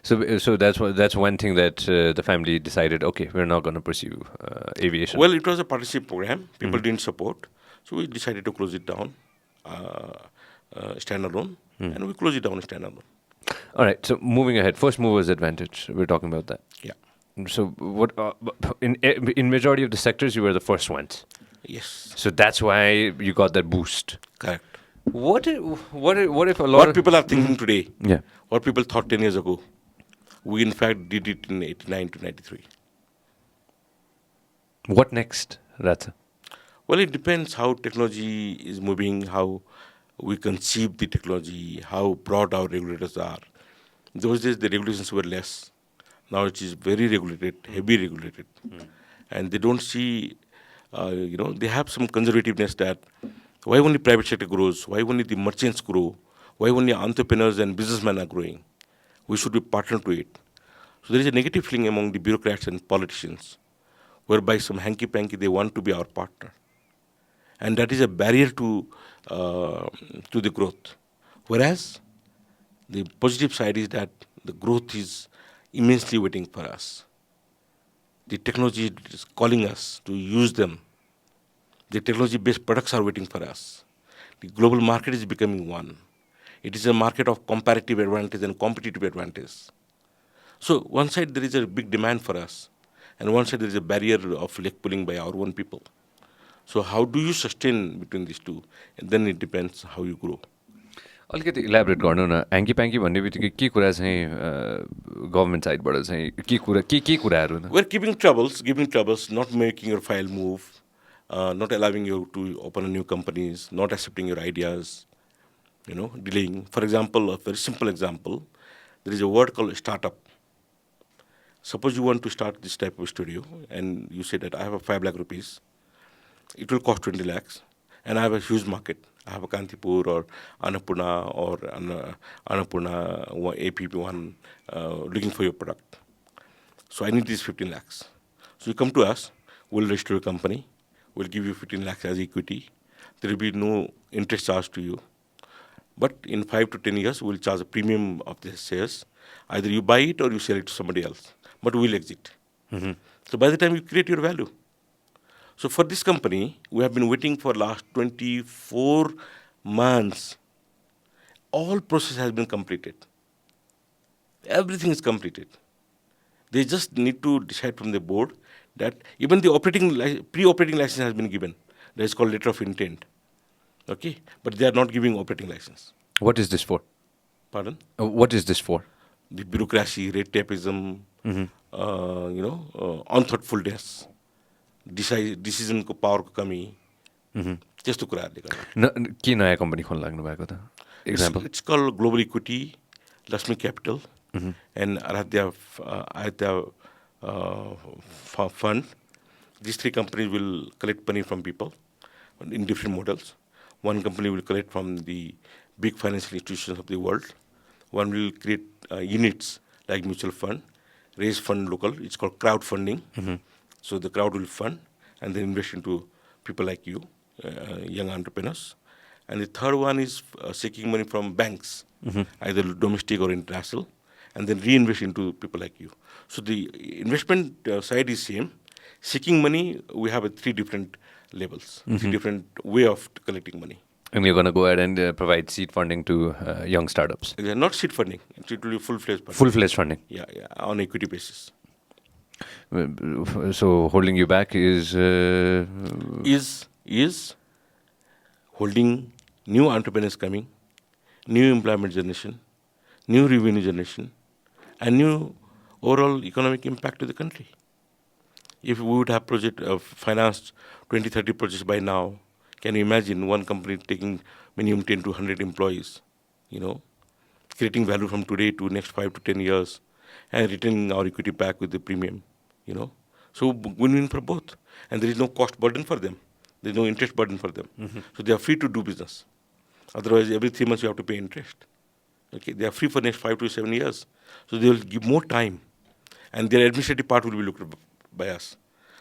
So that's one thing that the family decided. Okay, we're not going to pursue aviation. Well, it was a partnership program. People didn't support, so we decided to close it down, standalone, and we closed it down standalone. All right. So moving ahead, first movers advantage. We're talking about that. Yeah. So what in majority of the sectors you were the first ones. Yes. So that's why you got that boost. Correct. What if a lot What of people are thinking today, yeah. what people thought 10 years ago, we in fact did it in 89 to 93. What next, Ratha? Well, it depends how technology is moving, how we conceive the technology, how broad our regulators are. Those days the regulations were less. Now it is very regulated, heavy regulated, and they don't see. They have some conservativeness that why only private sector grows, why only the merchants grow, why only entrepreneurs and businessmen are growing. We should be partner to it. So there is a negative feeling among the bureaucrats and politicians, whereby some hanky-panky they want to be our partner, and that is a barrier to the growth. Whereas the positive side is that the growth is immensely waiting for us. The technology is calling us to use them. The technology-based products are waiting for us. The global market is becoming one. It is a market of comparative advantage and competitive advantage. So one side there is a big demand for us, and one side there is a barrier of leg pulling by our own people. So how do you sustain between these two? And then it depends how you grow. अलिकति elaborate गर्नु न hanky प्याङ्की भन्ने बित्तिकै के कुरा चाहिँ government साइडबाट चाहिँ के कुराहरू We're giving troubles, not making your file move, not allowing you to open new companies, not accepting your ideas, delaying. For example, a very simple example, there is a word called startup. Suppose you want to start this type of studio and you say that I have a 5 lakh rupees, it will cost 20 lakhs, and I have a huge market. I have a Kantipur or Annapurna or Annapurna APP1 looking for your product. So I need these 15 lakhs. So you come to us, we'll register a company, we'll give you 15 lakhs as equity. There will be no interest charged to you. But in 5 to 10 years, we'll charge a premium of the shares. Either you buy it or you sell it to somebody else. But we'll exit. So by the time you create your value. So for this company, we have been waiting for last 24 months. All process has been completed. Everything is completed. They just need to decide from the board that even the pre-operating license has been given. That is called letter of intent. Okay, but they are not giving operating license. What is this for? Pardon? What is this for? The bureaucracy, red tapeism, unthoughtfulness, decision को power को कमी, त्यस्तो कुराहरूले गर्दा. के नयाँ company खोल्न लाग्नु भएको त? Example. It's called Global Equity, Lakshmi Capital, and Aradhya Fund. These 3 companies will collect money from people in different models. One company will collect from the big financial institutions of the world. One will create units like mutual fund, raise fund local. It's called crowdfunding. So the crowd will fund and then invest into people like you, young entrepreneurs. And the third one is seeking money from banks, either domestic or international, and then reinvest into people like you. So the investment side is same. Seeking money, we have 3 different levels, 3 different way of collecting money. And you're going to go ahead and provide seed funding to young startups? Not seed funding. It will be full-fledged funding. Full-fledged funding? Yeah, on equity basis. So holding you back is holding new entrepreneurs coming, new employment generation, new revenue generation, and new overall economic impact to the country. If we would have financed 20, 30 projects by now, can you imagine one company taking minimum 10 to 100 employees, creating value from today to next 5 to 10 years, and retaining our equity back with the premium, So win-win for both. And there is no cost burden for them. There is no interest burden for them. So they are free to do business. Otherwise, every 3 months you have to pay interest. Okay, they are free for next 5 to 7 years. So they will give more time. And their administrative part will be looked by us.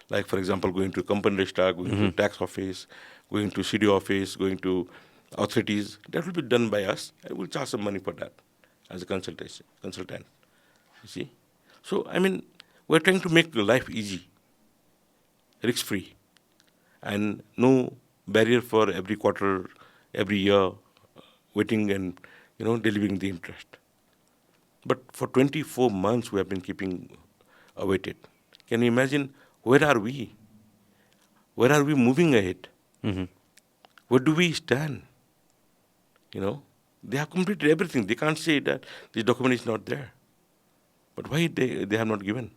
Like, for example, going to company register, going to tax office, going to CD office, going to authorities. That will be done by us. I will charge some money for that as a consultant. You see? So, we're trying to make life easy, risk-free, and no barrier for every quarter, every year, waiting and, delivering the interest. But for 24 months, we have been keeping awaited. Can you imagine, where are we? Where are we moving ahead? Where do we stand? They have completed everything. They can't say that this document is not there. But why they have not given?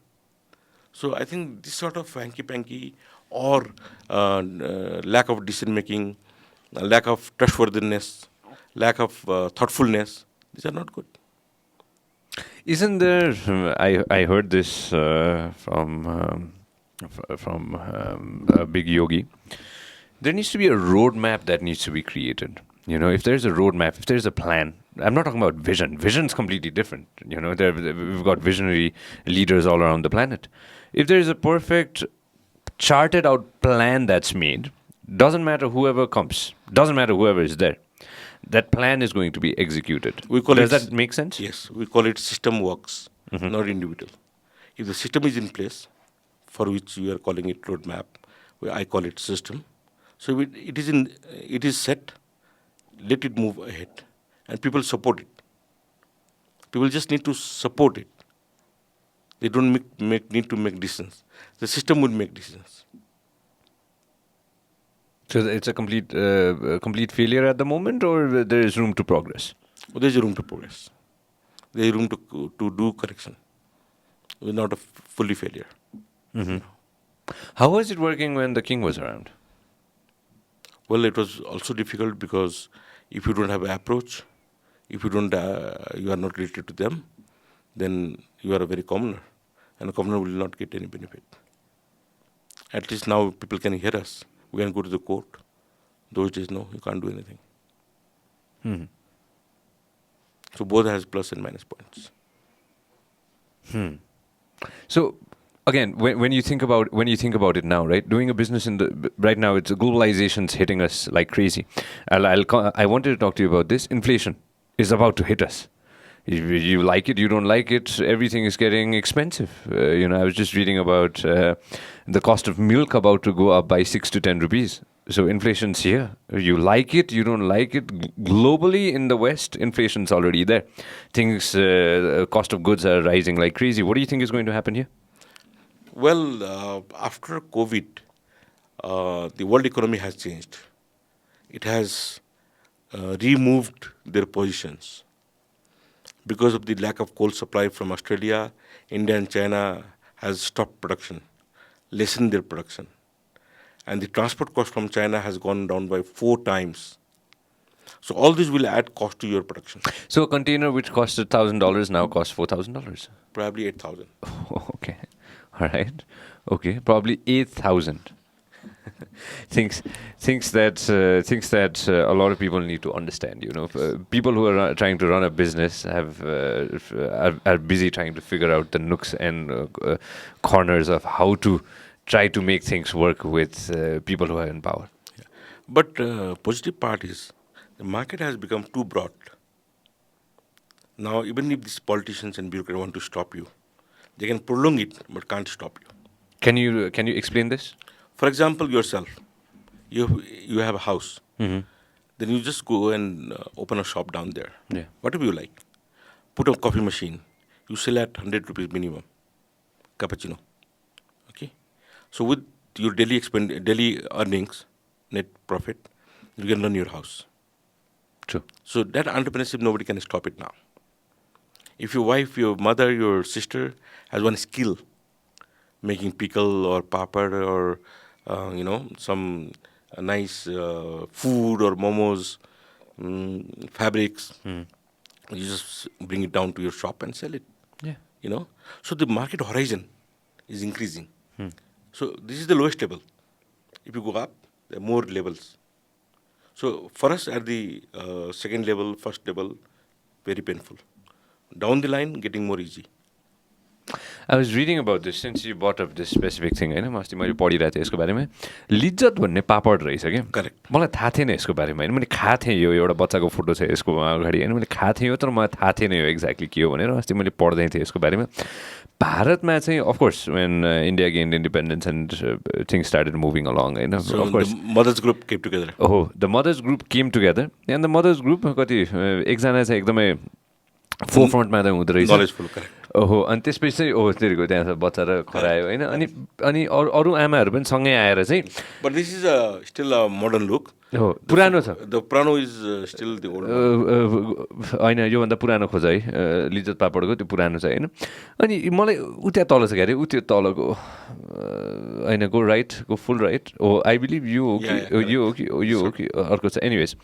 So I think this sort of hanky-panky or lack of decision-making, lack of trustworthiness, lack of thoughtfulness, these are not good. Isn't there? I heard this from a big yogi. There needs to be a roadmap that needs to be created. If there's a roadmap, if there's a plan, I'm not talking about vision. Vision's completely different. We've got visionary leaders all around the planet. If there's a perfect charted out plan that's made, doesn't matter whoever comes, doesn't matter whoever is there, that plan is going to be executed. Does that make sense? Yes, we call it system works, not individual. If the system is in place, for which you are calling it roadmap, I call it system. So it is set. Let it move ahead, and people support it. People just need to support it. They don't need to make decisions. The system would make decisions. So it's a complete failure at the moment, or there is room to progress? Well, there is room to progress. There is room to do correction. We're not a fully failure. Mm-hmm. How was it working when the king was around? Well, it was also difficult because if you don't have an approach, if you don't, you are not related to them, then you are a very commoner, and a commoner will not get any benefit. At least now people can hear us. We can go to the court. Those days, no, you can't do anything. Hmm. So both has plus and minus points. So again, when you think about it now, right? Doing a business right now, it's globalization's hitting us like crazy. I wanted to talk to you about this. Inflation is about to hit us. You like it, you don't like it. Everything is getting expensive. I was just reading about the cost of milk about to go up by 6 to 10 rupees. So inflation's here. You like it, you don't like it. Globally in the West, inflation's already there. Things, cost of goods are rising like crazy. What do you think is going to happen here? Well, after COVID, the world economy has changed. It has removed their positions. Because of the lack of coal supply from Australia, India and China has stopped production, lessened their production. And the transport cost from China has gone down by 4 times. So all this will add cost to your production. So a container which costs $1,000 now costs $4,000? Probably 8,000. Okay. All right. Okay. Probably 8,000. Thinks that a lot of people need to understand. People who are trying to run a business are busy trying to figure out the nooks and corners of how to try to make things work with people who are in power. Yeah. But positive part is the market has become too broad. Now, even if these politicians and bureaucrats want to stop you, they can prolong it but can't stop you. Can you explain this? For example, yourself, you have a house. Mm-hmm. Then you just go and open a shop down there. Yeah. Whatever you like. Put a coffee machine. You sell at 100 rupees minimum. Cappuccino. Okay. So with your daily earnings, net profit, you can run your house. True. So that entrepreneurship, nobody can stop it now. If your wife, your mother, your sister has one skill, making pickle or papad or some nice food or momos, fabrics, you just bring it down to your shop and sell it. Yeah. So the market horizon is increasing. So this is the lowest level. If you go up, there are more levels. So for us at the second level, first level, very painful. Down the line, getting more easy. I was reading about this since you brought up this specific thing. होइन अस्ति मैले पढिरहेको थिएँ यसको बारेमा लिज्जत भन्ने पापड रहेछ क्या करेक्ट मलाई थाहा थिएन यसको बारेमा होइन मैले खाएको थिएँ यो एउटा बच्चाको फोटो छ यसको अगाडि होइन मैले खाएको थिएँ यो तर मलाई थाहा थिएन यो एक्ज्याक्टली के हो भनेर अस्ति मैले पढ्दै थिएँ यसको बारेमा भारतमा चाहिँ of course when India gained independence and things started moving along होइन of course mothers group came together हो the mothers group came together and the mothers group कति एकजना चाहिँ एकदमै फोर फ्रन्टमा त हुँदो रहेछ ओहो अनि त्यसपछि चाहिँ त्यसको त्यहाँ बच्चा र खरायो होइन अनि अरू आमाहरू पनि सँगै आएर चाहिँ but this is still a modern look हो पुरानो छ द पुरानो इज स्टिल द ओल्ड होइन योभन्दा पुरानो खोज है लिज्जत पापडको त्यो पुरानो छ होइन अनि मलाई उ त्यहाँ तल छ क्या अरे ऊ त्यो तलको होइन go right go full right हो आई बिलिभ यो हो कि यो हो कि यो हो कि अर्को छ एनिवेज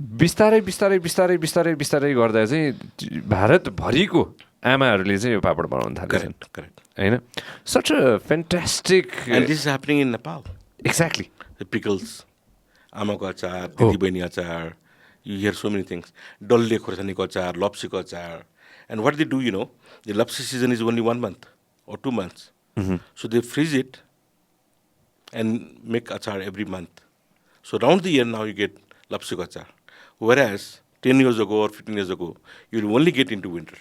बिस्तारै बिस्तारै बिस्तारै बिस्तारै बिस्तारै गर्दा चाहिँ भारतभरिको आमाहरूले चाहिँ यो पापड बनाउन थालेछन् Correct. होइन such a fantastic And this is happening in Nepal. exactly The pickles, amako achar, didi baini achar. You hear so many things. Dalle khursaniko achar, lopsiko achar. And what they do, the lapsi season is only 1 month or 2 months. So they freeze it and make achar every month. So around the year now you get lapsiko achar. Whereas 10 years ago or 15 years ago, you will only get into winter.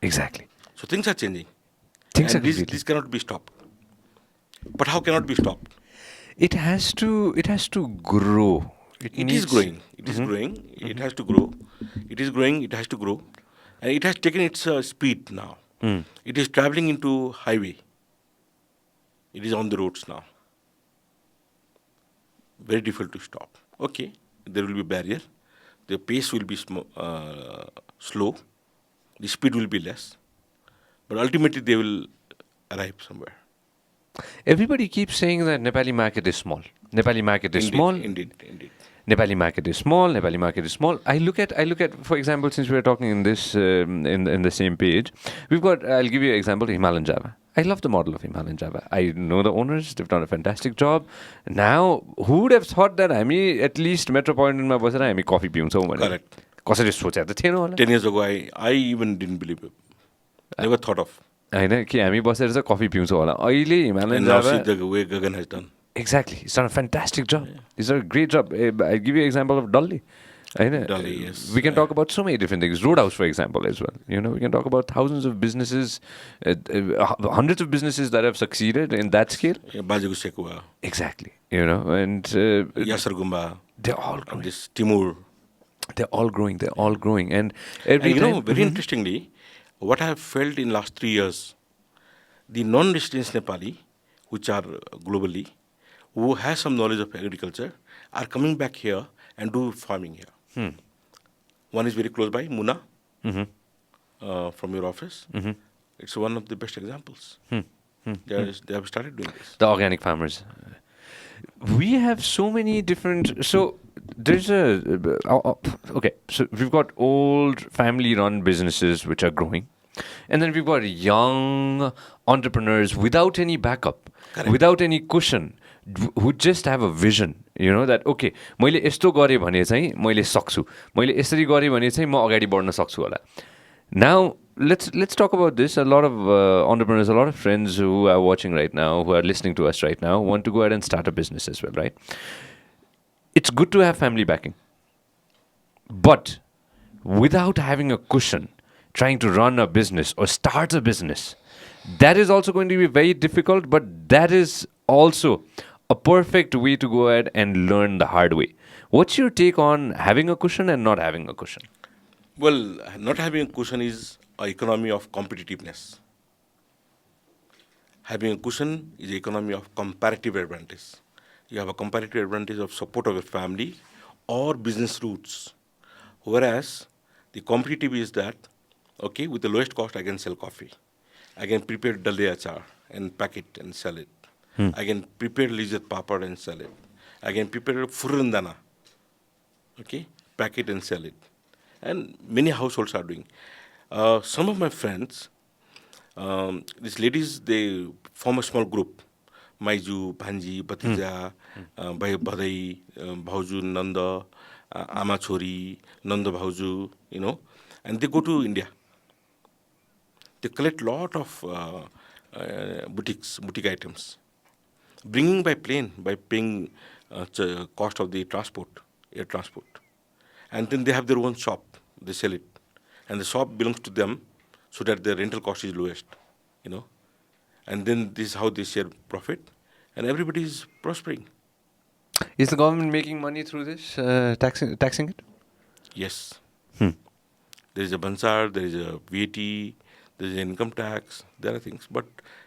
exactly So things are changing. Things And are completely- this cannot be stopped. But how cannot be stopped? it has to grow It needs- is growing. It is growing. It has to grow. It is growing. It has to grow. And it has taken its speed now. It is traveling into highway. It is on the roads now. Very difficult to stop. Okay, there will be barrier. The pace will be slow. The speed will be less. But ultimately they will arrive somewhere. everybody keeps saying that Nepali market is small. Nepali market is small. Indeed. Nepali market is small. Nepali market is small. I look at, for example, since we are talking in this in the same page, we've got. I'll give you an example. Himalayan Java. I love the model of Himalayan Java. I know the owners. They've done a fantastic job. Now, who would have thought that at least Metropolitan ma बसेर हामी coffee पिउँछौँ भनेर Correct. कसैले सोचेको त थिएन होला 10 years ago, I even didn't believe it. Never thought of. होइन कि हामी बसेर चाहिँ कफी पिउँछौँ होला अहिले Himalayan And now Java see the way Gagan has done. exactly it's done a fantastic job it's a great job I'll give you an example of Dolly Dolly, yes. we can talk about so many different things Roadhouse for example as well we can talk about thousands of businesses hundreds of businesses that have succeeded in that scale Bajigu Sekua, exactly and Yasar Gumba, they're all and growing this Timur. they're all growing and every And time very interestingly, what I have felt in last 3 years, the non-residents Nepali, which are globally, who have some knowledge of agriculture, are coming back here and do farming here. One is very close by, Muna, from your office. It's one of the best examples. They have started doing this. the organic farmers we have so many different so there's okay so we've got old family run businesses which are growing and then we've got young entrepreneurs without any backup without any cushion who just have a vision that okay मैले यस्तो गरे भने चाहिँ मैले सक्छु मैले यसरी गरे भने चाहिँ म अगाडि बढ्न सक्छु होला now let's talk about this a lot of entrepreneurs a lot of friends who are watching right now who are listening to us right now want to go ahead and start a business as well right it's good to have family backing but without having a cushion trying to run a business or start a business that is also going to be very difficult but that is also a perfect way to go ahead and learn the hard way what's your take on having a cushion and not having a cushion Well, not having a cushion is an economy of competitiveness. Having a cushion is an economy of comparative advantage. You have a comparative advantage of support of your family or business roots. Whereas the competitive is that, okay, with the lowest cost, I can sell coffee. I can prepare dalle achar and pack it and sell it. I can prepare lizard papad and sell it. I can prepare furundana, okay, pack it and sell it. And many households are doing. Some of my friends, these ladies, they form a small group. Maiju, Bhanji, Bhatija, Bhadai, Bhauju, Nanda, Ama Chori, Nanda Bhauju, and they go to India. They collect lot of boutique items, bringing by plane, by paying cost of the transport, air transport. And then they have their own shop. They sell it. And the shop belongs to them so that the rental cost is lowest, And then this is how they share profit. And everybody is prospering. Is the government making money through this, taxing it? Yes. There is a Bansar, there is a VAT, there is income tax, there are things. But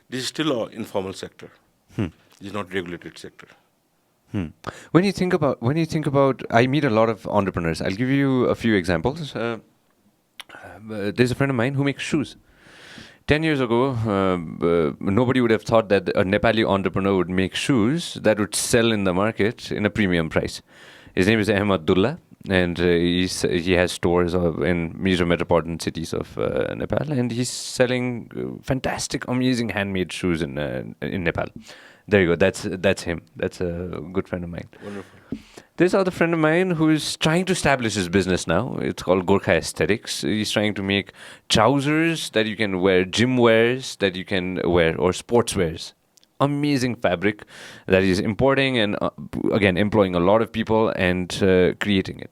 this is still an informal sector. It is not regulated sector. When you think about, I meet a lot of entrepreneurs. I'll give you a few examples. There's a friend of mine who makes shoes. 10 years ago, nobody would have thought that a Nepali entrepreneur would make shoes that would sell in the market in a premium price. His name is Ahmadullah. and he has stores in major metropolitan cities of Nepal, and he's selling fantastic, amazing handmade shoes in Nepal. There you go. That's him. That's a good friend of mine. Wonderful. There's another friend of mine who is trying to establish his business now. It's called Gorkha Aesthetics. He's trying to make trousers that you can wear, gym wears that you can wear, or sports wears. Amazing fabric that he's importing and again employing a lot of people and creating it.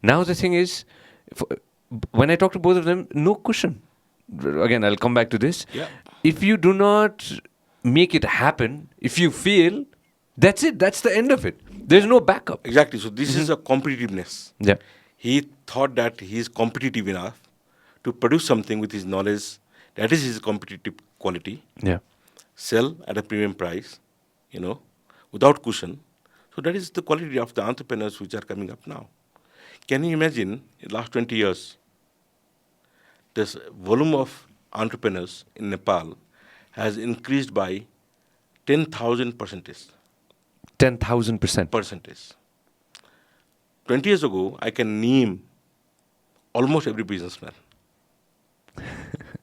Now the thing is, f- when I talk to both of them, no cushion. Again, I'll come back to this. Yeah. If you do not make it happen, if you fail, that's it. That's the end of it. There's no backup. Exactly. So this is a competitiveness. Yeah. He thought that he is competitive enough to produce something with his knowledge. That is his competitive quality. Yeah. Sell at a premium price, without cushion. So that is the quality of the entrepreneurs which are coming up now. Can you imagine in the last 20 years, this volume of entrepreneurs in Nepal has increased by 10,000 percentage. 10,000%. Percentage. 20 years ago, I can name almost every businessman.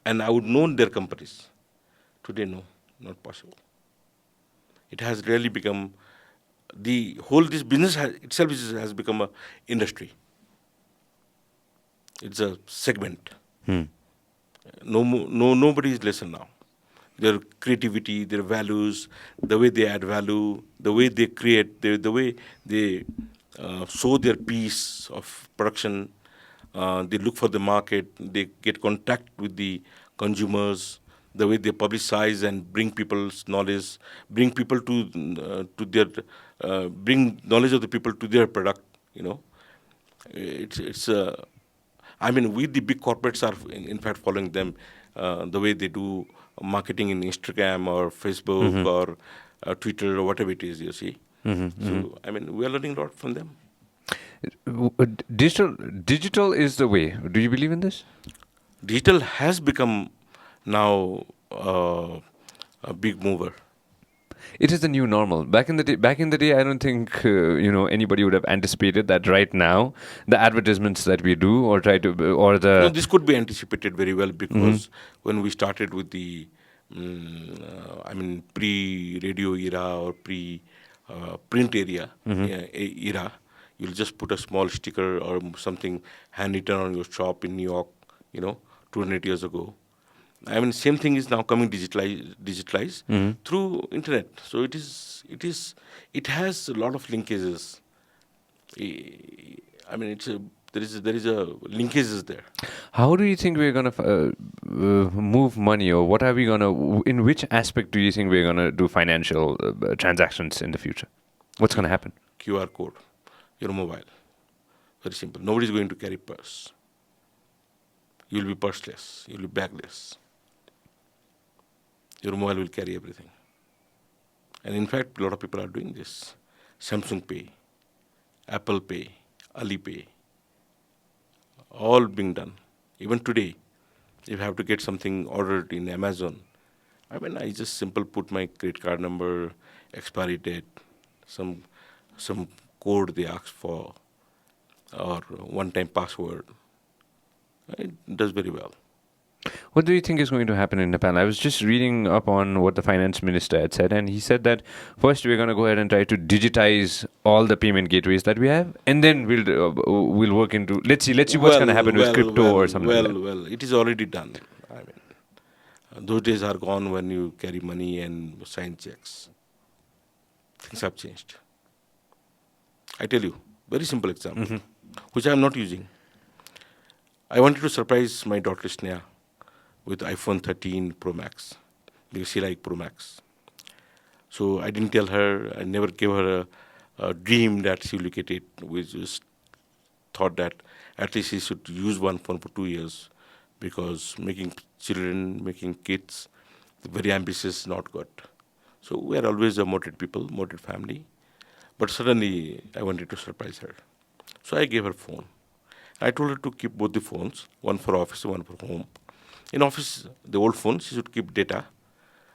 And I would know their companies. Today, no, not possible. It has really become, this business itself has become a industry. It's a segment. Nobody is lesser now. Their creativity, their values, the way they add value, the way they create, the way they show their piece of production. They look for the market. They get contact with the consumers. The way they publicize and bring people's knowledge, bring people bring knowledge of the people to their product. It's we the big corporates are in fact following them, the way they do marketing in Instagram or Facebook or Twitter or whatever it is, you see. So we are learning a lot from them. Digital is the way. Do you believe in this? Digital has become now a big mover. It is the new normal. Back in the day, I don't think anybody would have anticipated that. Right now, the advertisements that we do or try to or the No, this could be anticipated very well because when we started with the pre-radio era or pre-print era, you'll just put a small sticker or something handwritten on your shop in New York, 200 years ago. Same thing is now coming digitalized through internet. So it has a lot of linkages. There is a linkages there. How do you think we're gonna move money, or what are we gonna? In which aspect do you think we're gonna do financial transactions in the future? What's gonna happen? QR code, your mobile. Very simple. Nobody's going to carry purse. You'll be purseless. You'll be bagless. Your mobile will carry everything. And in fact, a lot of people are doing this. Samsung Pay, Apple Pay, Alipay, all being done. Even today, if I have to get something ordered in Amazon, I just simple put my credit card number, expiry date, some code they ask for, or one-time password. It does very well. What do you think is going to happen in Nepal? I was just reading up on what the finance minister had said, and he said that first we're going to go ahead and try to digitize all the payment gateways that we have, and then we'll work into let's see what's going to happen with crypto or something. Well, it is already done. Those days are gone when you carry money and sign checks. Things have changed. I tell you, very simple example, which I am not using. I wanted to surprise my daughter Sneha with iPhone 13 Pro Max because she liked Pro Max. So I didn't tell her. I never gave her a dream that she will look at it. We just thought that at least she should use one phone for 2 years because making children, making kids, very ambitious, not good. So we are always a motivated people, motivated family. But suddenly I wanted to surprise her. So I gave her phone. I told her to keep both the phones, one for office, one for home. In office, the old phone, she should keep data,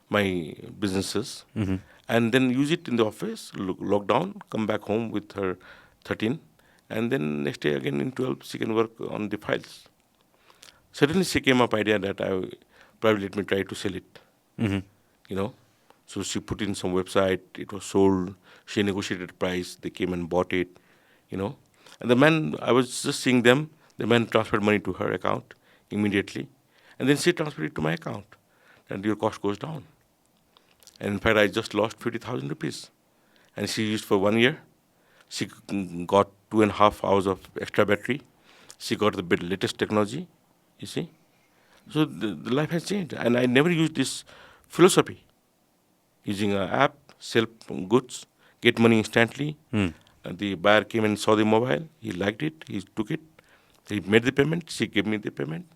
my businesses, and then use it in the office, log down, come back home with her 13, And then next day again in 12, she can work on the files. Suddenly she came up idea that I probably let me try to sell it, Mm-hmm. you know. So she put in some website, it was sold, she negotiated price, they came and bought it, you know. And the man, I was just seeing them, the man transferred money to her account immediately. And then she transferred it to my account. And your cost goes down. And in fact, I just lost 50,000 rupees. And she used for 1 year. She got 2.5 hours of extra battery. She got the latest technology, you see. So the life has changed. And I never used this philosophy. Using an app, sell goods, get money instantly. Mm. The buyer came and saw the mobile. He liked it. He took it. He made the payment. She gave me the payment.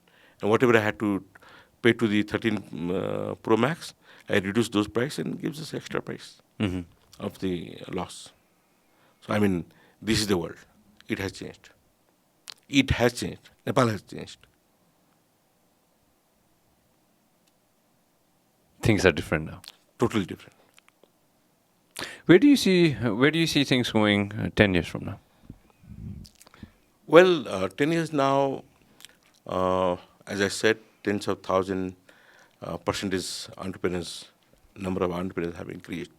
And whatever I had to pay to the 13 Pro Max, I reduced those price and gives us extra price Mm-hmm. of the loss. So, I mean, this is the world. It has changed. It has changed. Nepal has changed. Things are different now. Totally different. Where do you see things going 10 years from now? Well, 10 years now, as I said, tens of thousand percentage entrepreneurs, number of entrepreneurs have increased.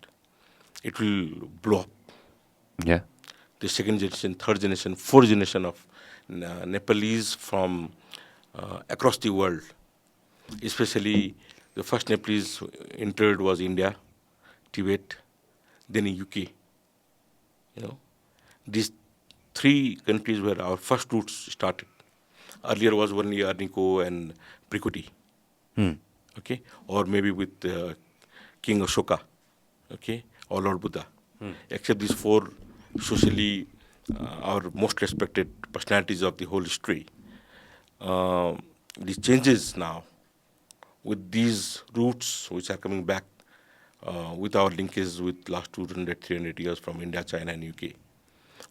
It will blow up. Yeah. The second generation, third generation, fourth generation of Nepalese from across the world, especially the first Nepalese entered was India, Tibet, then UK. You know, these three countries where our first roots started. Earlier was only Arniko and Prikuti, Hmm. okay, or maybe with King Ashoka, okay, or Lord Buddha. Except these four socially our most respected personalities of the whole history. These changes now with these roots which are coming back with our linkage with last 200, 300 years from India, China, and UK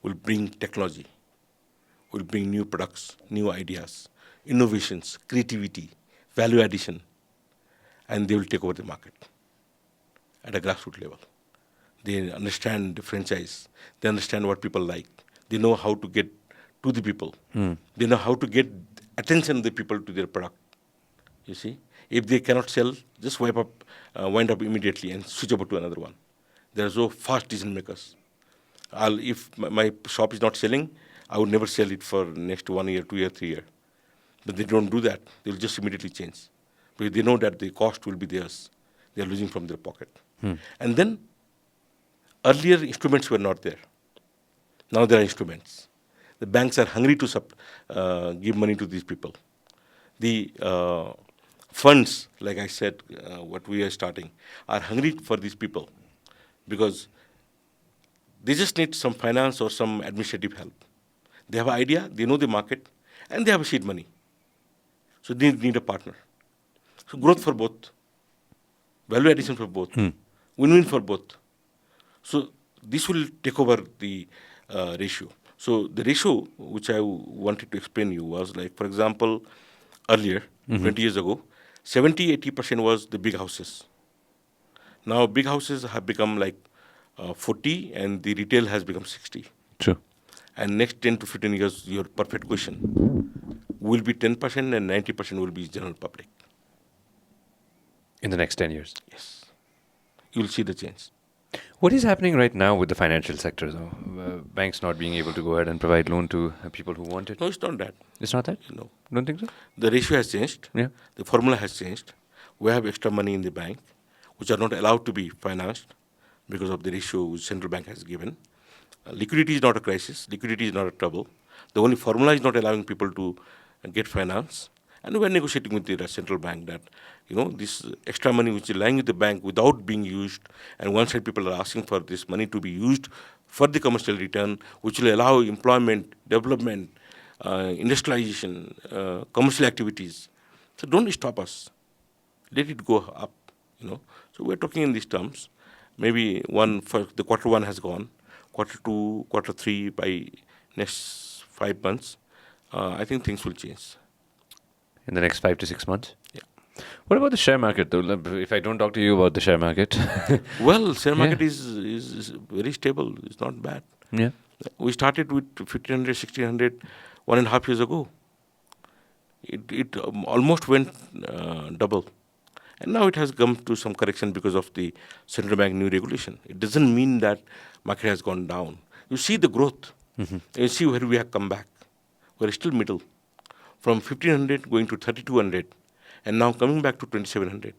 will bring technology, will bring new products, new ideas, innovations, creativity, value addition, and they will take over the market at a grassroots level. They understand the franchise. They understand what people like. They know how to get to the people. They know how to get attention of the people to their product. You see, if they cannot sell, just wind up immediately and switch over to another one. There are so fast decision makers. If my shop is not selling, I would never sell it for next 1 year, 2 year, 3 year. But they don't do that. They'll just immediately change because they know that the cost will be theirs. They are losing from their pocket. And then earlier instruments were not there. Now there are instruments. The banks are hungry to give money to these people. The funds, like I said, what we are starting, are hungry for these people because they just need some finance or some administrative help. They have an idea, they know the market, and they have a seed money. So they need a partner. So growth for both, value addition for both, win-win for both. So this will take over the ratio. So the ratio which I wanted to explain you was like, for example, earlier, 20 years ago, 70-80% was the big houses. Now big houses have become like 40 and the retail has become 60. True. And next 10 to 15 years, your perfect question will be 10% and 90% will be general public. In the next 10 years. Yes. You will see the change. What is happening right now with the financial sector, though? Banks not being able to go ahead and provide loan to people who want it? No, it's not that. It's not that? No. Don't think so? The ratio has changed. Yeah. The formula has changed. We have extra money in the bank, which are not allowed to be financed because of the ratio which central bank has given. Liquidity is not a crisis. Liquidity is not a trouble. The only formula is not allowing people to get finance. And we are negotiating with the central bank that, this extra money which is lying with the bank without being used, and one side people are asking for this money to be used for the commercial return, which will allow employment, development, industrialization, commercial activities. So don't stop us. Let it go up, So we're talking in these terms. Maybe the quarter one has gone, quarter two, quarter three, by next 5 months, I think things will change. In the next 5 to 6 months? Yeah. What about the share market, though? If I don't talk to you about the share market. Well, share market is very stable. It's not bad. Yeah. We started with 1500, 1600, 1.5 years ago. It almost went double. And now it has come to some correction because of the central bank new regulation. It doesn't mean that market has gone down. You see the growth. You see where we have come back. We're still middle. From 1500 going to 3200 and now coming back to 2700.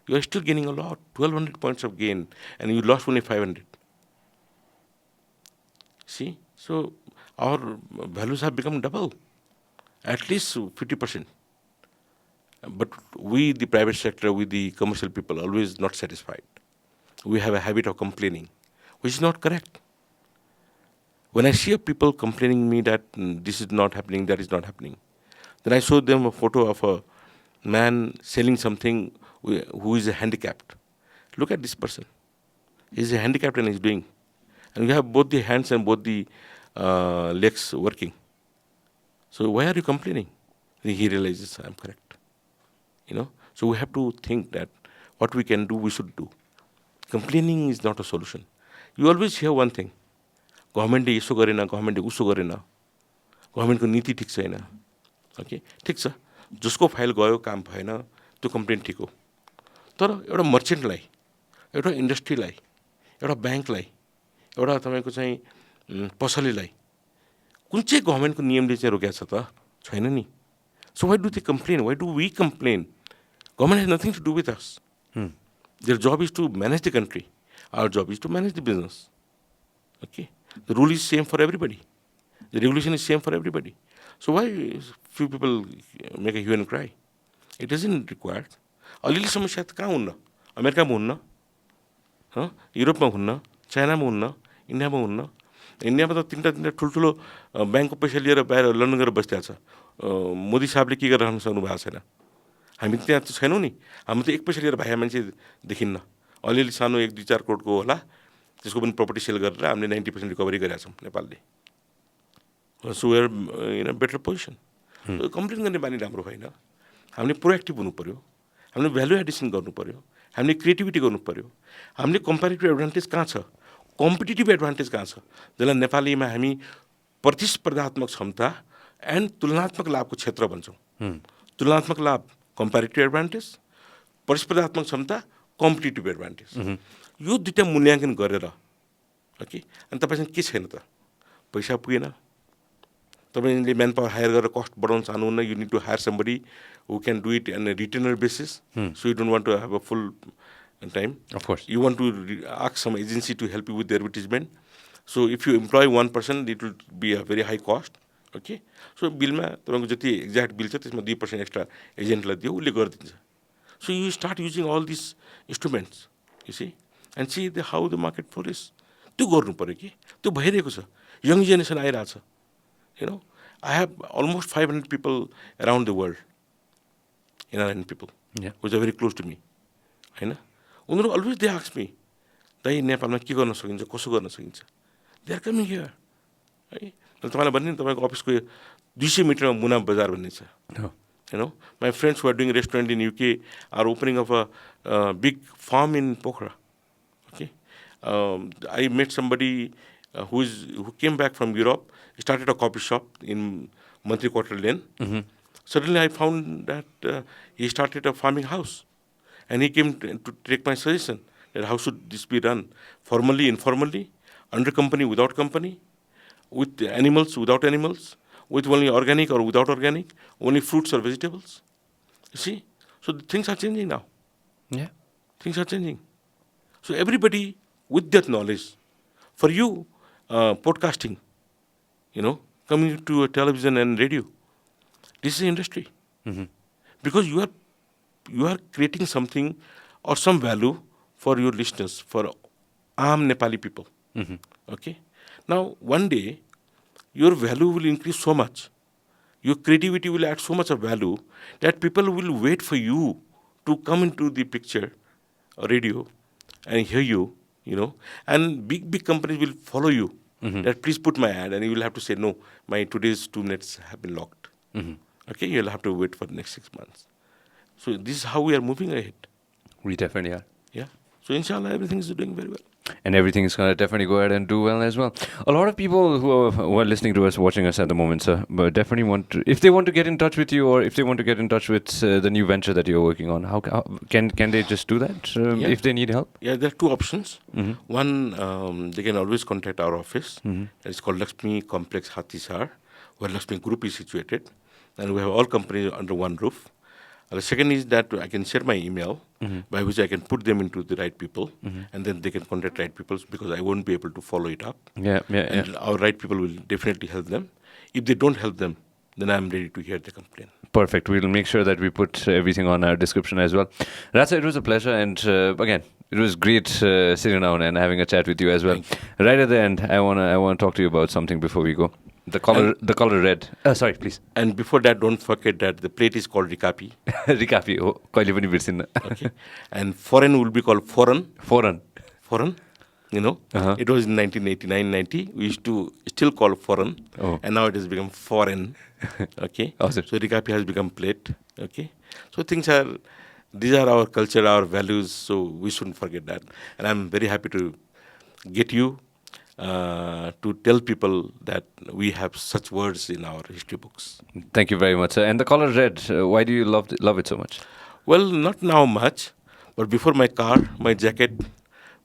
You are still gaining a lot, 1200 points of gain, and you lost only 500. See? So our values have become double, at least 50%. But we, the private sector, we, the commercial people, always not satisfied. We have a habit of complaining, which is not correct. When I see people complaining me that this is not happening, that is not happening, then I show them a photo of a man selling something who is handicapped. Look at this person. He's handicapped and he's doing. And you have both the hands and both the legs working. So why are you complaining? Then he realizes I'm correct. So we have to think that what we can do, we should do. Complaining is not a solution. You always hear one thing. Government is यसो गरेन, government is उसो गरेन, government को नीति ठीक छैन. Okay, ठीक छ. जसको file गयो काम भएन, त्यो कम्प्लेन ठीक हो. तर एउटा मर्चेन्टलाई, एउटा इन्डस्ट्रीलाई, एउटा ब्याङ्कलाई, एउटा तपाईको चाहिँ पसलेलाई कुन चाहिँ गभर्नमेन्टको नियमले चाहिँ रोकेको छ त? छैन नि. So why do they complain? Why do we complain? Government has nothing to do with us. Their job is to manage the country. Our job is to manage the business. Okay. The rule is same for everybody. The regulation is same for everybody. So why few people make a hue and cry? It isn't required. अलिअलि समस्या त कहाँ हुन्न? अमेरिकामा हुन्न, युरोपमा हुन्न, चाइनामा हुन्न, इन्डियामा हुन्न. इन्डियामा त तीनटा ठुल्ठुलो ब्याङ्कको पैसा लिएर बाहिर लन्डन गएर बसिरहेको छ. मोदी साहबले के गरेर राख्न सक्नु भएको छैन. हामी त्यहाँ त छैनौँ नि. हामी त एक पैसा लिएर भाइ मान्छे देखिन्न. अलिअलि सानो 1-2-4 करोडको होला, त्यसको पनि प्रपर्टी सेल गरेर हामीले 90% रिकभरी गरेका छौँ नेपालले. So we are in a better position. Complain गर्ने बानी राम्रो होइन. हामीले प्रोएक्टिभ हुनु पर्यो. हामीले भ्यालु एडिसन गर्नु पर्यो. हामीले क्रिएटिभिटी गर्नु पर्यो. हामीले कम्पेरिटिभ एडभान्टेज कहाँ छ, कम्पिटिटिभ एडभान्टेज कहाँ छ, जसलाई नेपालीमा हामी प्रतिस्पर्धात्मक क्षमता एन्ड तुलनात्मक लाभको क्षेत्र भन्छौँ. तुलनात्मक लाभ कम्पेरिटिभ एडभान्टेज, प्रतिस्पर्धात्मक क्षमता कम्पिटिटिभ एडभान्टेज. यो दुईटा मूल्याङ्कन गरेर ओके. अनि तपाईँसँग के छैन त? पैसा पुगेन, तपाईँले म्यान पावर हायर गरेर कस्ट बढाउन चाहनुहुन्न. You need to hire somebody who can do it on retainer basis. So you don't want to have a full time. Of course. You want to ask some agency to help you with the advertisement. So if you employ one person, it will be a very high cost. Okay. So bill ma तपाईको जति exact bill छ त्यसमा 2% extra agent लाई दियो, उसले गरिदिन्छ. So you start using all these instruments, you see, and see how the market flourish. त्यो गर्नु पर्यो कि त्यो भइरहेको छ. Young generation आइरहेछ. I have almost 500 people around the world, Indian people, who are very close to me. हैन? उनीहरू always they ask me, दाइ नेपालमा के गर्न सकिन्छ, कसो गर्न सकिन्छ. They are coming here. है? तपाईँलाई भन्ने तपाईँको अफिसको 200 मिटरमा मुना बजार भन्ने छ. My friends who are doing restaurant in UK are opening up a big farm in Pokhara. Okay. I met somebody who came back from Europe, started a coffee shop in Mantri Quarter Lane. Suddenly I found that he started a farming house. And he came to take my suggestion that how should this be done, formally, informally, under company, without company, with animals, without animals, with only organic or without organic, only fruits or vegetables. You see? So things are changing now. Yeah. Things are changing. So everybody with that knowledge, for you, podcasting, coming to a television and radio, this is industry. Because you are creating something or some value for your listeners, for Nepali people. Okay. Now, one day, your value will increase so much, your creativity will add so much of value that people will wait for you to come into the picture, radio, and hear you, and big companies will follow you. That please put my ad, and you will have to say, no, my today's 2 minutes have been locked. Okay, you'll have to wait for the next 6 months. So this is how we are moving ahead. We definitely are. Yeah. So inshallah, everything is doing very well. And everything is going to definitely go ahead and do well as well. A lot of people who are listening to us, watching us at the moment, sir, but definitely want to, if they want to get in touch with you, or if they want to get in touch with the new venture that you're working on, how can they just do that if they need help? Yeah, there are two options. Mm-hmm. One, they can always contact our office. Mm-hmm. It's called Lakshmi Complex Hatisar, where Lakshmi Group is situated. And we have all companies under one roof. The second is that I can share my email, by which I can put them into the right people, and then they can contact right people, because I won't be able to follow it up. And our right people will definitely help them. If they don't help them, then I'm ready to hear the complaint. Perfect. We'll make sure that we put everything on our description as well. Ratsa, it was a pleasure, and again, it was great sitting down and having a chat with you as well. Right at the end, I wanna talk to you about something before we go. The color red. Sorry, please. And before that, don't forget that the plate is called rikapi. Rikapi. Oh, kaile pani birsinna. Okay. And foreign will be called foreign. Foreign. You know, it was in 1989-90. We used to still call foreign, and now it has become foreign. Okay. Awesome. So rikapi has become plate. Okay. So these are our culture, our values. So we shouldn't forget that. And I'm very happy to get you to tell people that we have such words in our history books. Thank you very much, sir. And the color red, why do you love it so much? Well, not now much, but before my car, my jacket,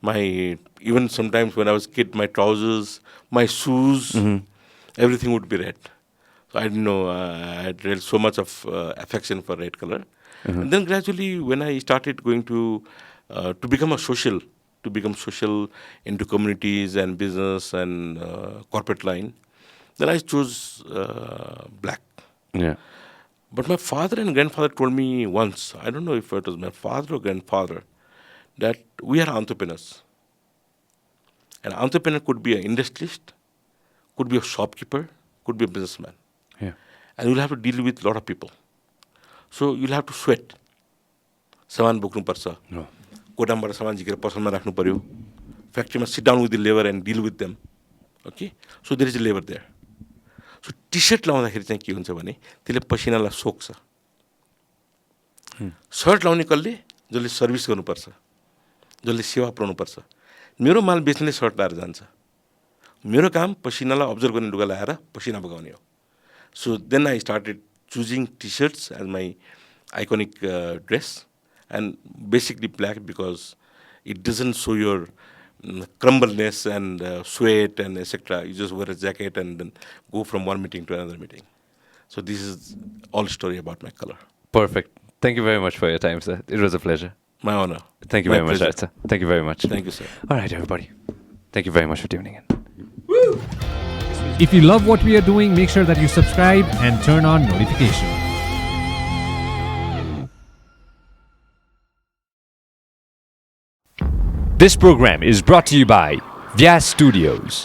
even sometimes when I was a kid, my trousers, my shoes, everything would be red. So I didn't know, I had really so much of affection for red color. And then gradually, when I started going to become social into communities and business and corporate line, then I chose black. Yeah. But my father and grandfather told me once, I don't know if it was my father or grandfather, that we are entrepreneurs. An entrepreneur could be an industrialist, could be a shopkeeper, could be a businessman. Yeah. And you'll have to deal with a lot of people. So you'll have to sweat. Saman boknu parcha. No. गोदामबाट सामान झिकेर पसलमा राख्नु पर्यो फ्याक्ट्रीमा sit down with the labour and deal with them okay so there is a labour there so T shirt लाउँदाखेरि चाहिँ के हुन्छ भने त्यसले पसिनालाई सोक्छ सर्ट लाउने कसले जसले सर्भिस गर्नुपर्छ जसले सेवा पुर्याउनुपर्छ मेरो माल बेच्ने सर्ट लाएर जान्छ मेरो काम पसिनालाई अब्जर्भ गर्ने लुगा लाएर पसिना बगाउने हो so then I started choosing T shirts as my iconic dress and basically black because it doesn't show your crumbleness and sweat and etc. You just wear a jacket and then go from one meeting to another meeting. So this is all story about my color. Perfect. Thank you very much for your time, sir. It was a pleasure. My honor. Thank you very much, sir. Thank you very much. Thank you, sir. All right, everybody. Thank you very much for tuning in. Woo! If you love what we are doing, make sure that you subscribe and turn on notifications. This program is brought to you by Vyas Studios.